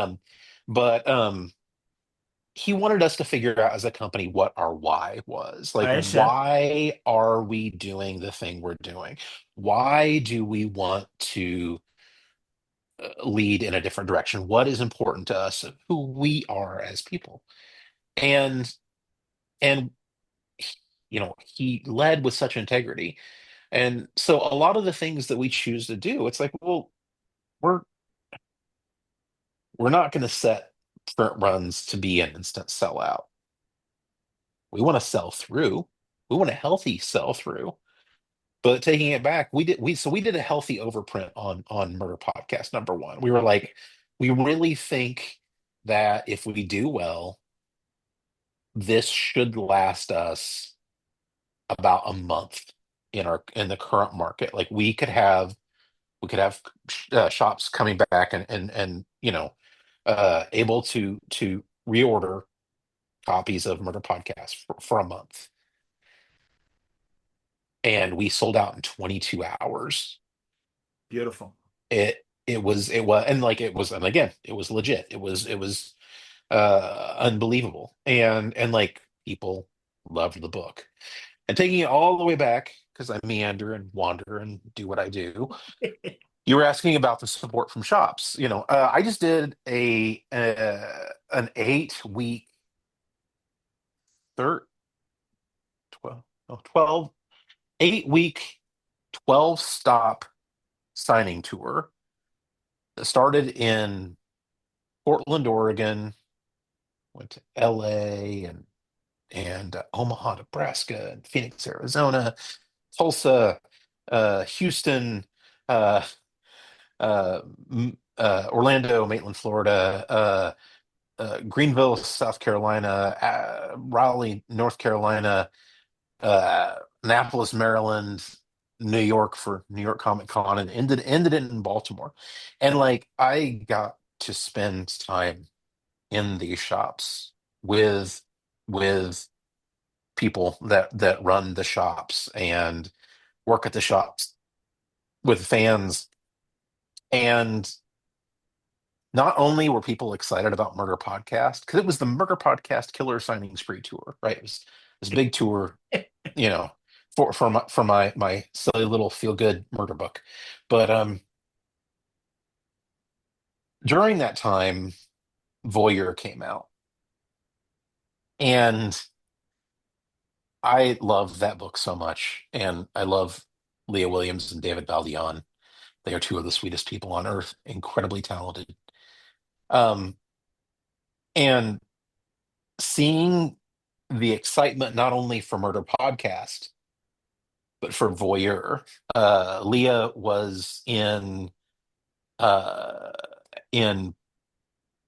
he wanted us to figure out as a company what our why was. Like, I understand. why are we doing the thing we're doing? Why do we want to lead in a different direction? What is important to us, who we are as people? And and he led with such integrity. And so a lot of the things that we choose to do, it's like, well, we're we're not going to set sprint runs to be an instant sellout. We want to sell through. We want a healthy sell through. But taking it back, we did a healthy overprint on Murder Podcast #1. We were like, we really think that if we do well, this should last us about a month in the current market. Like we could have shops coming back and able to reorder copies of Murder Podcast for a month, and we sold out in 22 hours. Beautiful. It was and again, it was legit. It was unbelievable, and like people loved the book. And taking it all the way back, because I meander and wander and do what I do. You were asking about the support from shops. I just did an 8 week, 12, 12, 8 week, 12 stop signing tour that started in Portland, Oregon, went to LA and Omaha, Nebraska, and Phoenix, Arizona, Tulsa, Houston, uh, Orlando, Maitland, Florida, Greenville, South Carolina, Raleigh, North Carolina, Annapolis, Maryland, New York for New York Comic Con, and ended it in Baltimore. And like I got to spend time in these shops with with people that run the shops and work at the shops with fans. And not only were people excited about Murder Podcast, because it was the Murder Podcast Killer Signing Spree tour, right? It was this big tour, you know, for my silly little feel good murder book. But during that time, Voyeur came out, and I love that book so much, and I love Leah Williams and David Baldeon. They are two of the sweetest people on earth, incredibly talented. Um, and seeing the excitement not only for Murder Podcast but for Voyeur. Leah was uh, in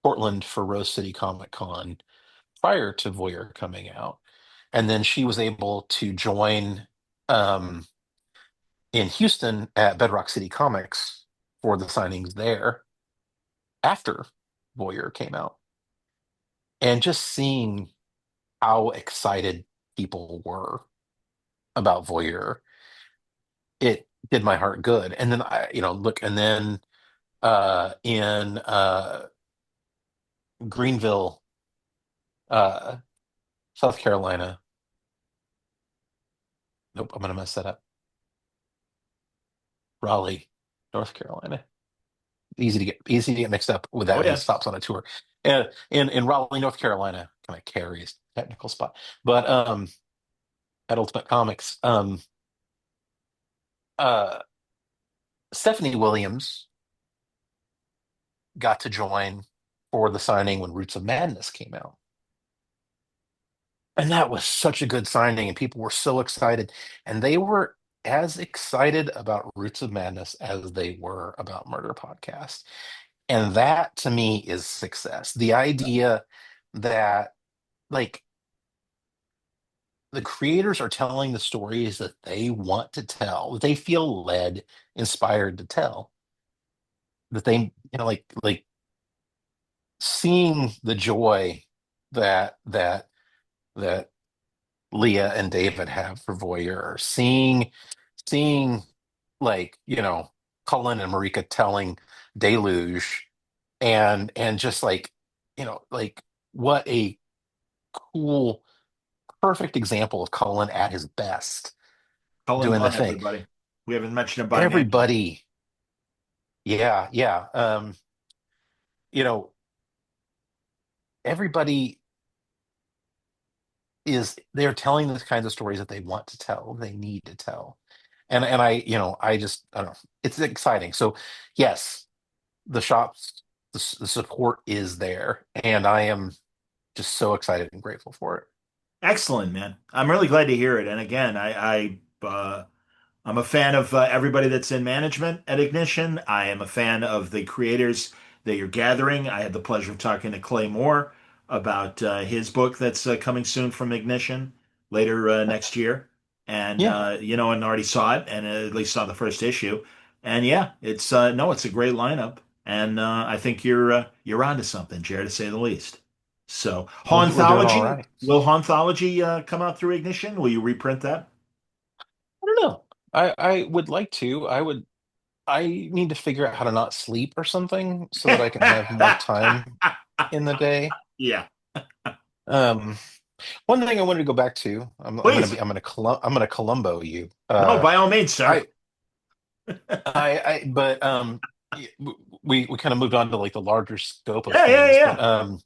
Portland for Rose City Comic Con prior to Voyeur coming out, and then she was able to join um, in Houston at Bedrock City Comics for the signings there after Voyeur came out, and just seeing how excited people were about Voyeur, it did my heart good. And then look, and then in Greenville, uh, South Carolina. Nope, I'm gonna mess that up. Raleigh, North Carolina. Easy to get mixed up with that Oh many yes. stops on a tour. And in Raleigh, North Carolina, kind of carries technical spot, but at Ultimate Comics, Stephanie Williams got to join for the signing when Roots of Madness came out. And that was such a good signing, and people were so excited. And they were as excited about Roots of Madness as they were about Murder Podcast. And that to me is success. The idea that, like, the creators are telling the stories that they want to tell, that they feel led, inspired to tell, that they, like seeing the joy that Leah and David have for Voyeur, seeing like, Cullen and Marika telling Deluge, and just like, like, what a cool, perfect example of Cullen at his best Cullen doing the Bunn, thing. everybody. We haven't mentioned him by name yet. Everybody, yeah, yeah. You know, everybody they're telling the kinds of stories that they want to tell, they need to tell. And I don't know. It's exciting. So yes, the shops, the support is there, and I am just so excited and grateful for it. Excellent, man. I'm really glad to hear it. And again, I'm a fan of everybody that's in management at Ignition. I am a fan of the creators that you're gathering. I had the pleasure of talking to Clay Moore about his book that's coming soon from Ignition later next year. And Yeah. and already saw it, and at least saw the first issue. And yeah, it's no, it's a great lineup, and I think you're onto something, Jared, to say the least. So, We're doing all Haunthology, right. will Haunthology come out through Ignition? Will you reprint that? I don't know. I would like to. I need to figure out how to not sleep or something so that I can have more time in the day. Yeah, Um, One thing I wanted to go back to, please. I'm gonna Columbo you. No, by all means, sir. I but we kind of moved on to like the larger scope of Yeah, yeah, things,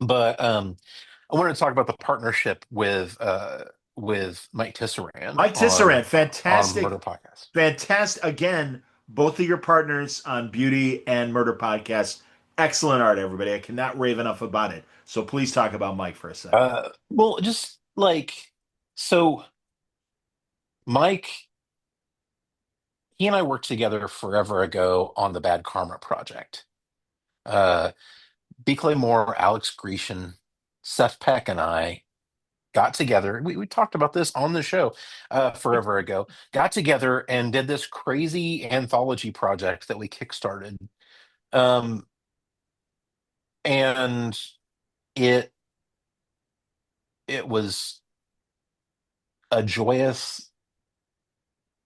yeah. but I wanted to talk about the partnership with Mike Tisserand Mike Tisserand, on Murder fantastic, Podcast. fantastic. Again, both of your partners on Beauty and Murder Podcast. Excellent art, everybody. I cannot rave enough about it. So please talk about Mike for a second. Well, just like, so Mike, he and I worked together forever ago on the Bad Karma project. Uh, B. Clay Moore, Alex Grecian, Seth Peck, and I got together. We talked about this on the show forever ago. Got together and did this crazy anthology project that we kickstarted. Um, and it it was a joyous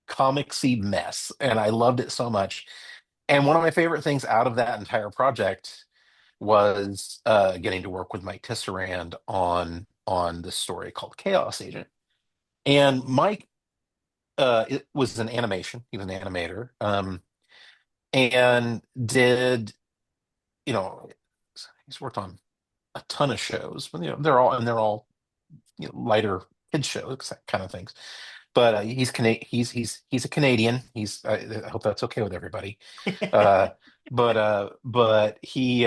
comicsy mess, and I loved it so much. And one of my favorite things out of that entire project was getting to work with Mike Tisserand on this story called Chaos Agent. And Mike, it was an animation. He was an animator, and did, he's worked on a ton of shows. But they're all lighter kids shows, kind of things. But he's a Canadian. I hope that's okay with everybody. Uh, but he,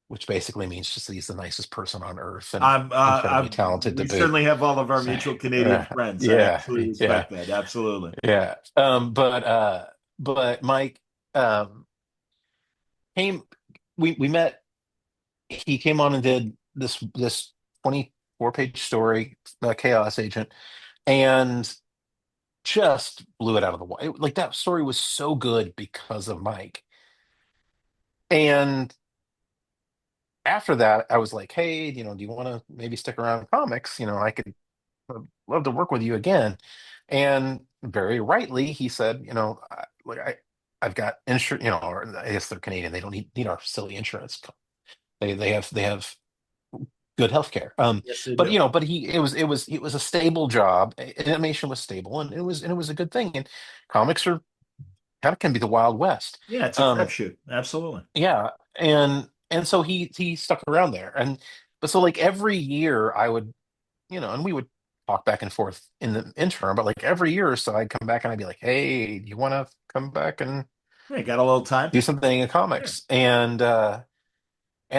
which basically means just that he's the nicest person on earth and incredibly talented to We boot. certainly have all of our So, mutual Canadian friends. I yeah, absolutely yeah, respect that. Absolutely. yeah. But Mike, came. We met. He came on and did this 24-page story, Chaos Agent, and just blew it out of the water. Like, that story was so good because of Mike. And after that, I was like, hey, do you want to maybe stick around in comics? I could love to work with you again. And very rightly, he said, like, I've got insurance, or I guess they're Canadian. They don't need our silly insurance. They have good healthcare. Yes, they But do. it was a stable job. Animation was stable, and it was a good thing. And comics are kind of can be the Wild West. Yeah, it's a Um, crapshoot. Absolutely. yeah, and so he stuck around there, and but so like every year I would, and we would talk back and forth in the interim, but like every year or so, I'd come back and I'd be like, "Hey, do you want to come back and Yeah, got a little time. do something in Yeah. comics?" And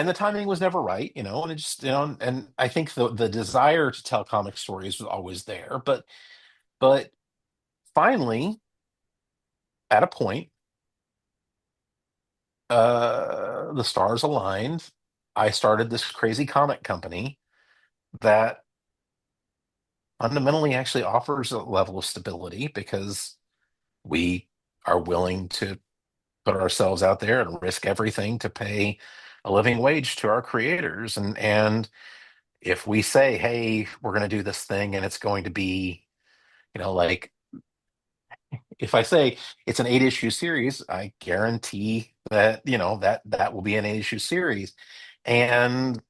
the timing was never right, and it just, and I think the desire to tell comic stories was always there, but finally, at a point, the stars aligned. I started this crazy comic company that fundamentally actually offers a level of stability because we are willing to put ourselves out there and risk everything to pay a living wage to our creators. And if we say, hey, we're going to do this thing and it's going to be, like if I say it's an 8-issue series, I guarantee that, that will be an 8-issue series. And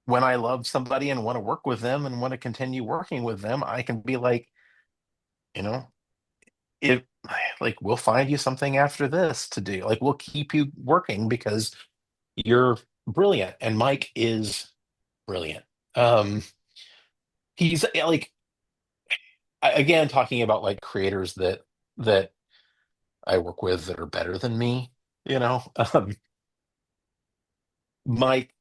when I love somebody and want to work with them and want to continue working with them, I can be like, you know, if like we'll find you something after this to do. Like we'll keep you working because you're brilliant. And Mike is brilliant. He's like again talking about like creators that I work with that are better than me, you know. Mike,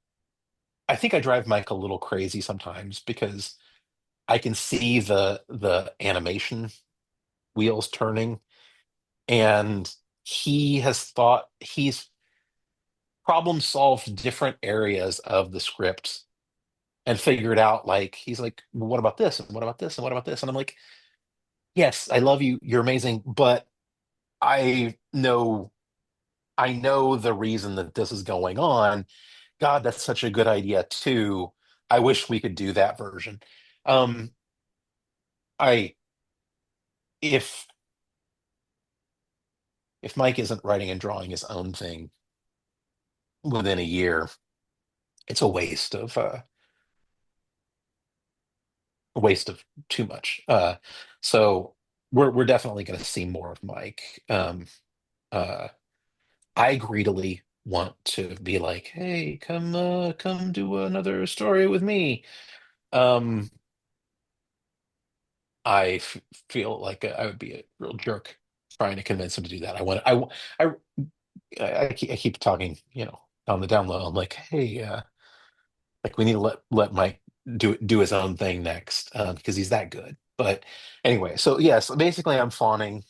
I think I drive Mike a little crazy sometimes because I can see the animation wheels turning, and he's problem solved different areas of the script and figured out, like he's like, well, what about this and what about this and what about this, and I'm like, yes, I love you, you're amazing, but I know I know the reason that this is going on. God, that's such a good idea too. I wish we could do that version. um I if if Mike isn't writing and drawing his own thing within a year, it's a waste of too much. So we're definitely going to see more of Mike. Uh, I greedily want to be like, hey, come do another story with me. Um, feel like I would be a real jerk trying to convince him to do that. I keep talking, on the down low. I'm like, hey, like we need to let Mike do his own thing next, because he's that good. But anyway, so yes, basically I'm fawning,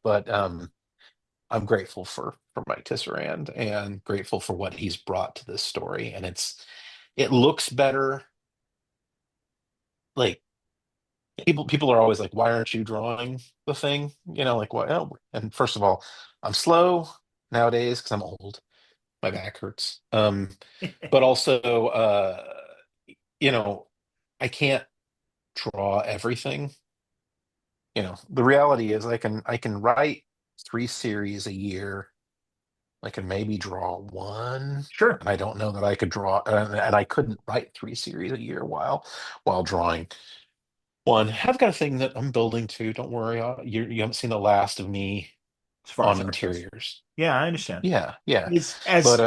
but I'm grateful for Mike Tisserand and grateful for what he's brought to this story, and it looks better. Like people are always like, why aren't you drawing the thing? Like what? Oh, and first of all, I'm slow nowadays because I'm old. My back hurts. But also, you know, I can't draw everything. The reality is I can write 3 series a year. I can maybe draw one, Sure. and I don't know that I could draw, and I couldn't write 3 series a year while drawing one. I've got a thing that I'm building too. Don't worry, you haven't seen the last of me As far as on art goes. interiors. Yeah, I understand. Yeah, yeah, Is but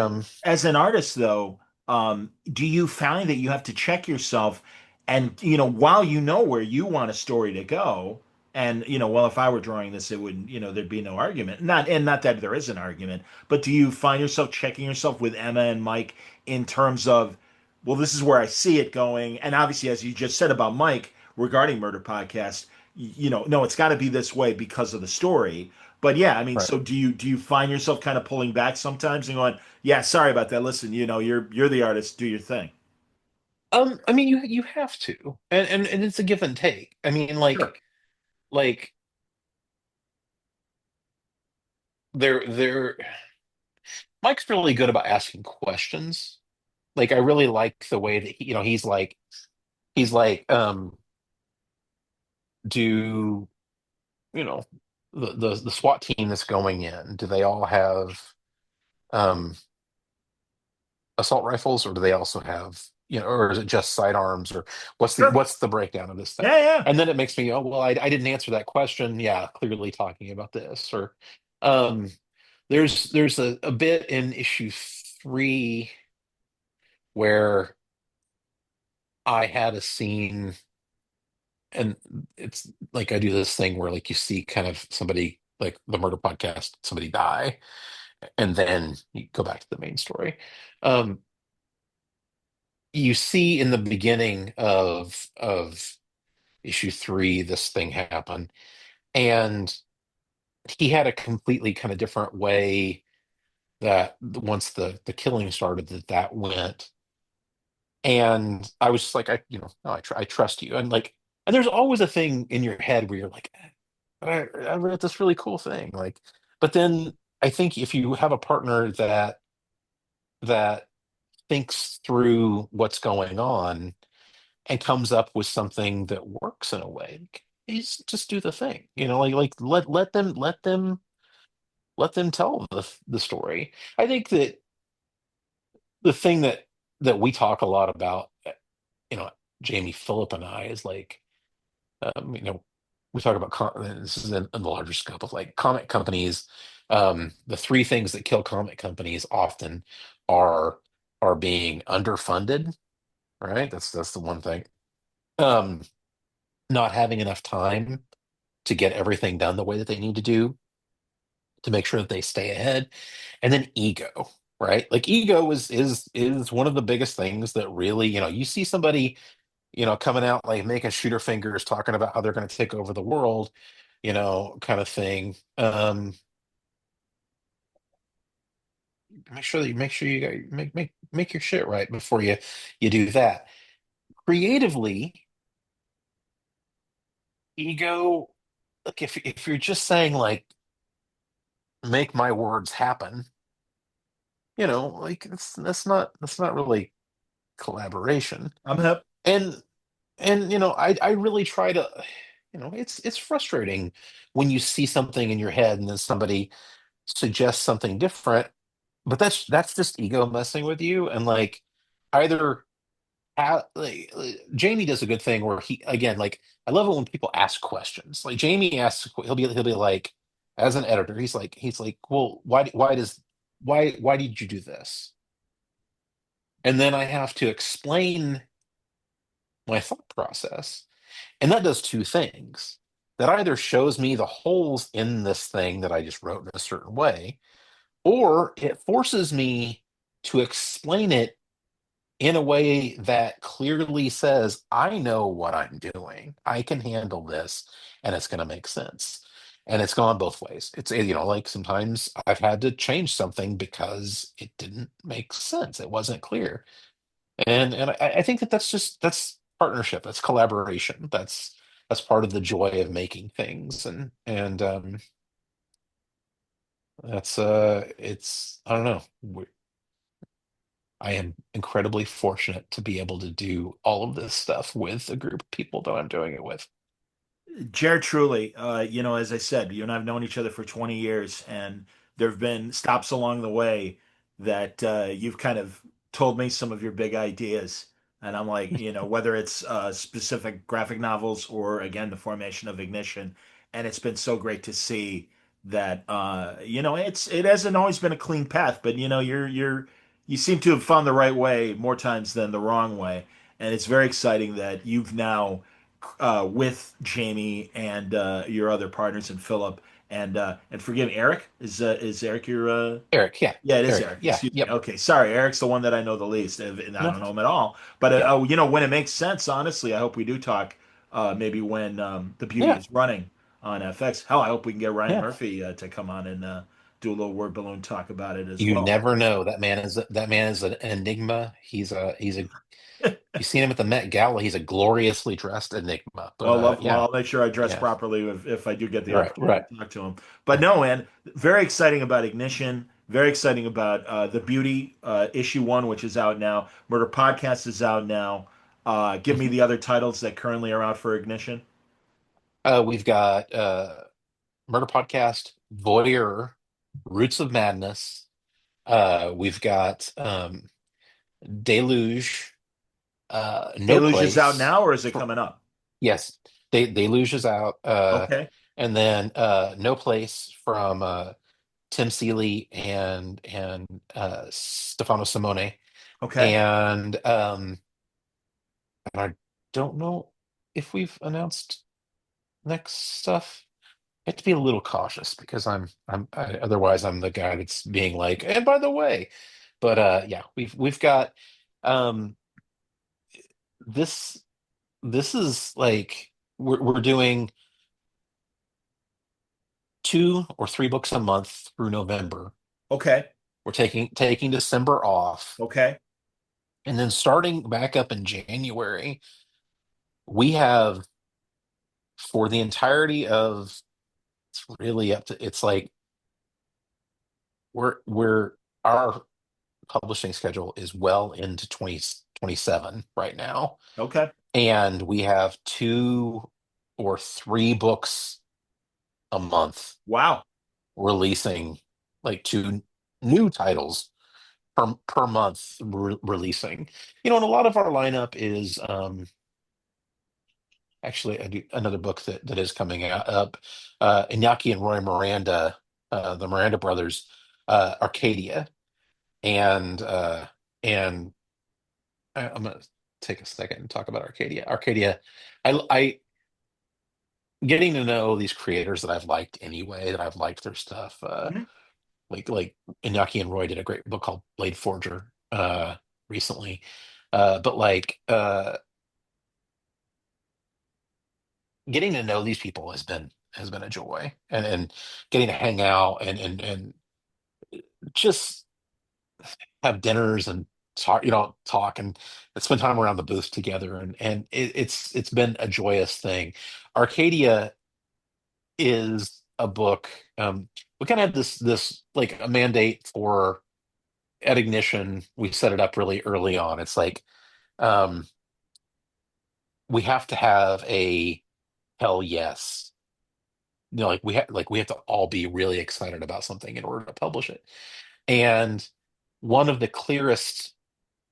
as an artist though, do you find that you have to check yourself and while you know where you want a story to go, and well, if I were drawing this, it would, there'd be no argument. Not that there is an argument, but do you find yourself checking yourself with Emma and Mike in terms of, well, this is where I see it going, and obviously, as you just said about Mike regarding Murder Podcast, no, it's got to be this way because of the story. But yeah, I mean, right. so do you find yourself kind of pulling back sometimes and going, yeah, sorry about that. Listen, you're the artist, do your thing. I mean, you have to, and it's a give and take. I mean, Sure. like there. Mike's really good about asking questions. Like I really like the way that he's like, do you know the SWAT team that's going in? Do they all have um assault rifles, or do they also have, or is it just sidearms, or Sure. what's the breakdown of this thing? Yeah, yeah. And then it makes me, oh well, I didn't answer that question. Yeah, clearly talking about this, or um, there's a bit in issue 3 where I had a scene and it's like I do this thing where like you see kind of somebody like the murder podcast, somebody die, and then you go back to the main story. Um, you see in the beginning of issue 3 this thing happen, and he had a completely kind of different way that once the killing started that went, and I was just like, I you know no, I trust you, and like, and there's always a thing in your head where you're like, I read this really cool thing, like, but then I think if you have a partner that thinks through what's going on and comes up with something that works in a way, like, just do the thing, like let them tell the story. I think that the thing that we talk a lot about, you know, Jamie, Phillip, and I, is like, um, you know, we talk about this is in the larger scope of like comic companies. The three things that kill comic companies often are are being underfunded, right? That's the one thing. Um, Not having enough time to get everything done the way that they need to do to make sure that they stay ahead, and then ego, right? Like ego is one of the biggest things that really, you see somebody, coming out like making shooter fingers, talking about how they're going to take over the world, kind of thing. Make sure you got, make your shit right before you do that. Creatively, ego, look, if you're just saying like make my words happen, like that's not really collaboration. I'm hip. And I really try to, it's frustrating when you see something in your head and then somebody suggests something different, but that's just ego messing with you. And like, either Jamie does a good thing where he, again, like, I love it when people ask questions. Like Jamie asks, he'll be like, as an editor, he's like, well, why did you do this? And then I have to explain my thought process. And that does two things. That either shows me the holes in this thing that I just wrote in a certain way, or it forces me to explain it in a way that clearly says, I know what I'm doing. I can handle this, and it's going to make sense. And it's gone both ways. It's, like sometimes I've had to change something because it didn't make sense. It wasn't clear. And I think that's partnership, that's collaboration, that's part of the joy of making things. And that's it's, I don't know. I am incredibly fortunate to be able to do all of this stuff with a group of people that I'm doing it with. Jared, truly, as I said, you and I have known each other for 20 years, and there have been stops along the way that you've kind of told me some of your big ideas. And I'm like, whether it's specific graphic novels or, again, the formation of Ignition. And it's been so great to see that, it hasn't always been a clean path, but, you seem to have found the right way more times than the wrong way. And it's very exciting that you've now with Jamie and your other partners and Philip and forgive me, Eric is Eric your Eric, yeah. yeah, it is Eric, Eric. yeah, Excuse me. yep. Okay, sorry. Eric's the one that I know the least, and I No, don't know him at all. But yeah, when it makes sense, honestly, I hope we do talk. Maybe when the beauty yeah, is running on FX. Hell, I hope we can get Ryan yeah. Murphy to come on and do a little word balloon talk about it as You well. never know. That man is an enigma. He's a you seen him at the Met Gala. He's a gloriously dressed enigma. But Well, yeah, I'll make sure I dress yeah. properly if I do get the Right, opportunity right. to talk to him. But no, man, very exciting about Ignition. Very exciting about the Beauty issue 1, which is out now. Murder Podcast is out now. Give me Mhm. the other titles that currently are out for Ignition. We've got Murder Podcast, Voyeur, Roots of Madness. We've got Deluge, No Deluge is out Place. now, or is it coming up? Yes, Deluge is out. Okay, And then No Place from Tim Seeley and Stefano Simone. okay. And I don't know. if we've announced next stuff. I have to be a little cautious because otherwise I'm the guy that's being like, and by the way, but yeah, we've got um this this is like we're doing 2 or 3 books a month through November. Okay. We're taking December off, Okay. and then starting back up in January, we have for the entirety of it's really up to it's like we're our publishing schedule is well into 2027 right now. Okay. And we have 2 or 3 books a month Wow. releasing, like 2 new titles per month releasing. And a lot of our lineup is actually I do another book that is coming out up Iñaki and Roy Miranda, the Miranda brothers, Arcadia. And I'm gonna take a second and talk about Arcadia. Arcadia, I getting to know these creators that I've liked anyway, that I've liked their stuff. Mhm. Like Iñaki and Roy did a great book called Blade Forger recently. But like getting to know these people has been a joy, and getting to hang out and just have dinners and talk and spend time around the booth together, and it's been a joyous thing. Arcadia is a book. We kind of had this like a mandate for at Ignition. We set it up really early on. It's like um, we have to have a hell yes. Like we have to all be really excited about something in order to publish it. And one of the clearest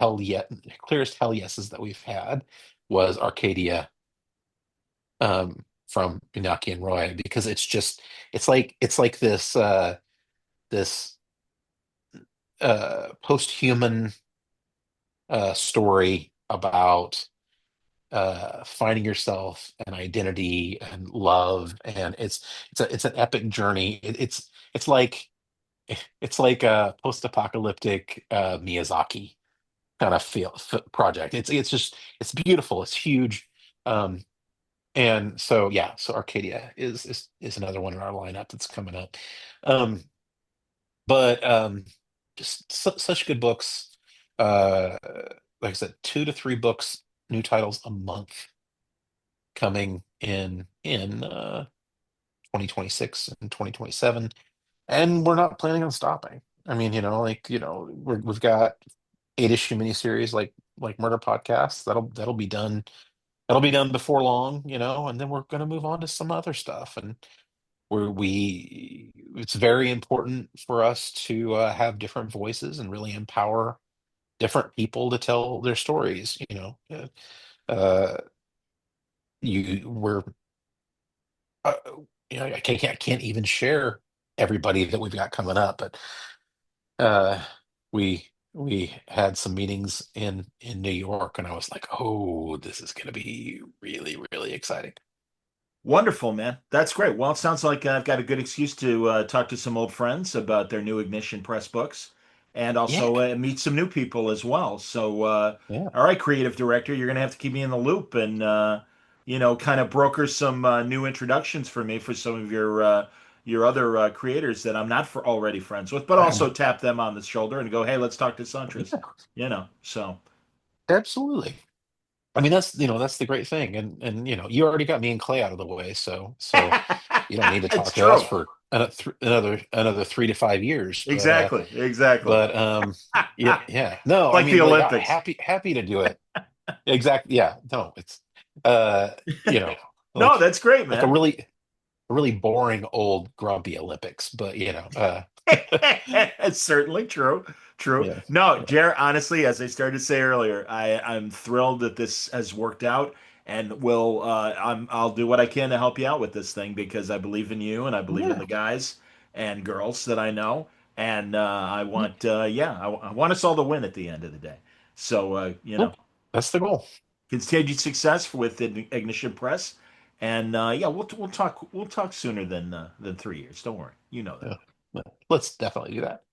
hell yeses that we've had was Arcadia, from Inaki and Roy, because it's like this post-human story about finding yourself and identity and love, and it's an epic journey. It's like a post-apocalyptic Miyazaki kind of project. It's beautiful. It's huge. Um, and so yeah, so Arcadia is another one in our lineup that's coming up. Um, but just such good books. Uh, like I said, 2 to 3 books, new titles a month coming in 2026 and 2027, and we're not planning on stopping. I mean, we've got 8 issue miniseries like Murder Podcast that'll be done. That'll be done before long, and then we're going to move on to some other stuff. And it's very important for us to have different voices and really empower different people to tell their stories. Uh, we're uh, I can't even share everybody that we've got coming up, but uh, we had some meetings in New York, and I was like, oh, this is going to be really, really exciting. Wonderful, man. That's great. Well, it sounds like I've got a good excuse to talk to some old friends about their new Ignition Press books and Yeah, also meet some new people as well. So, yeah. all right, creative director, you're going to have to keep me in the loop and, kind of broker some new introductions for me for some of your other creators that I'm not already friends with, but Um, also tap them on the shoulder and go, hey, let's talk to Suntress. yeah, So. absolutely. I mean, that's the great thing, and you already got me and Clay out of the way, so you don't need to It's talk to us true. for another 3 to 5 years. Exactly. Exactly. But yeah, yeah. No, I Like the mean, like Olympics. happy to do it. Exactly. Yeah. No, it's uh, you know, No, like that's great, like a man. really boring old grumpy Olympics, but It's certainly true. True. yeah, No, yeah, Jared, honestly, as I started to say earlier, I'm thrilled that this has worked out and I'll do what I can to help you out with this thing because I believe in you and I believe in yeah, the guys and girls that I know. And I yeah. want I want us all to win at the end of the day. So Well, that's the goal. continued success with Ignition Press, and yeah, we'll talk sooner than 3 years. Don't worry, you know that. Yeah. Let's definitely do that.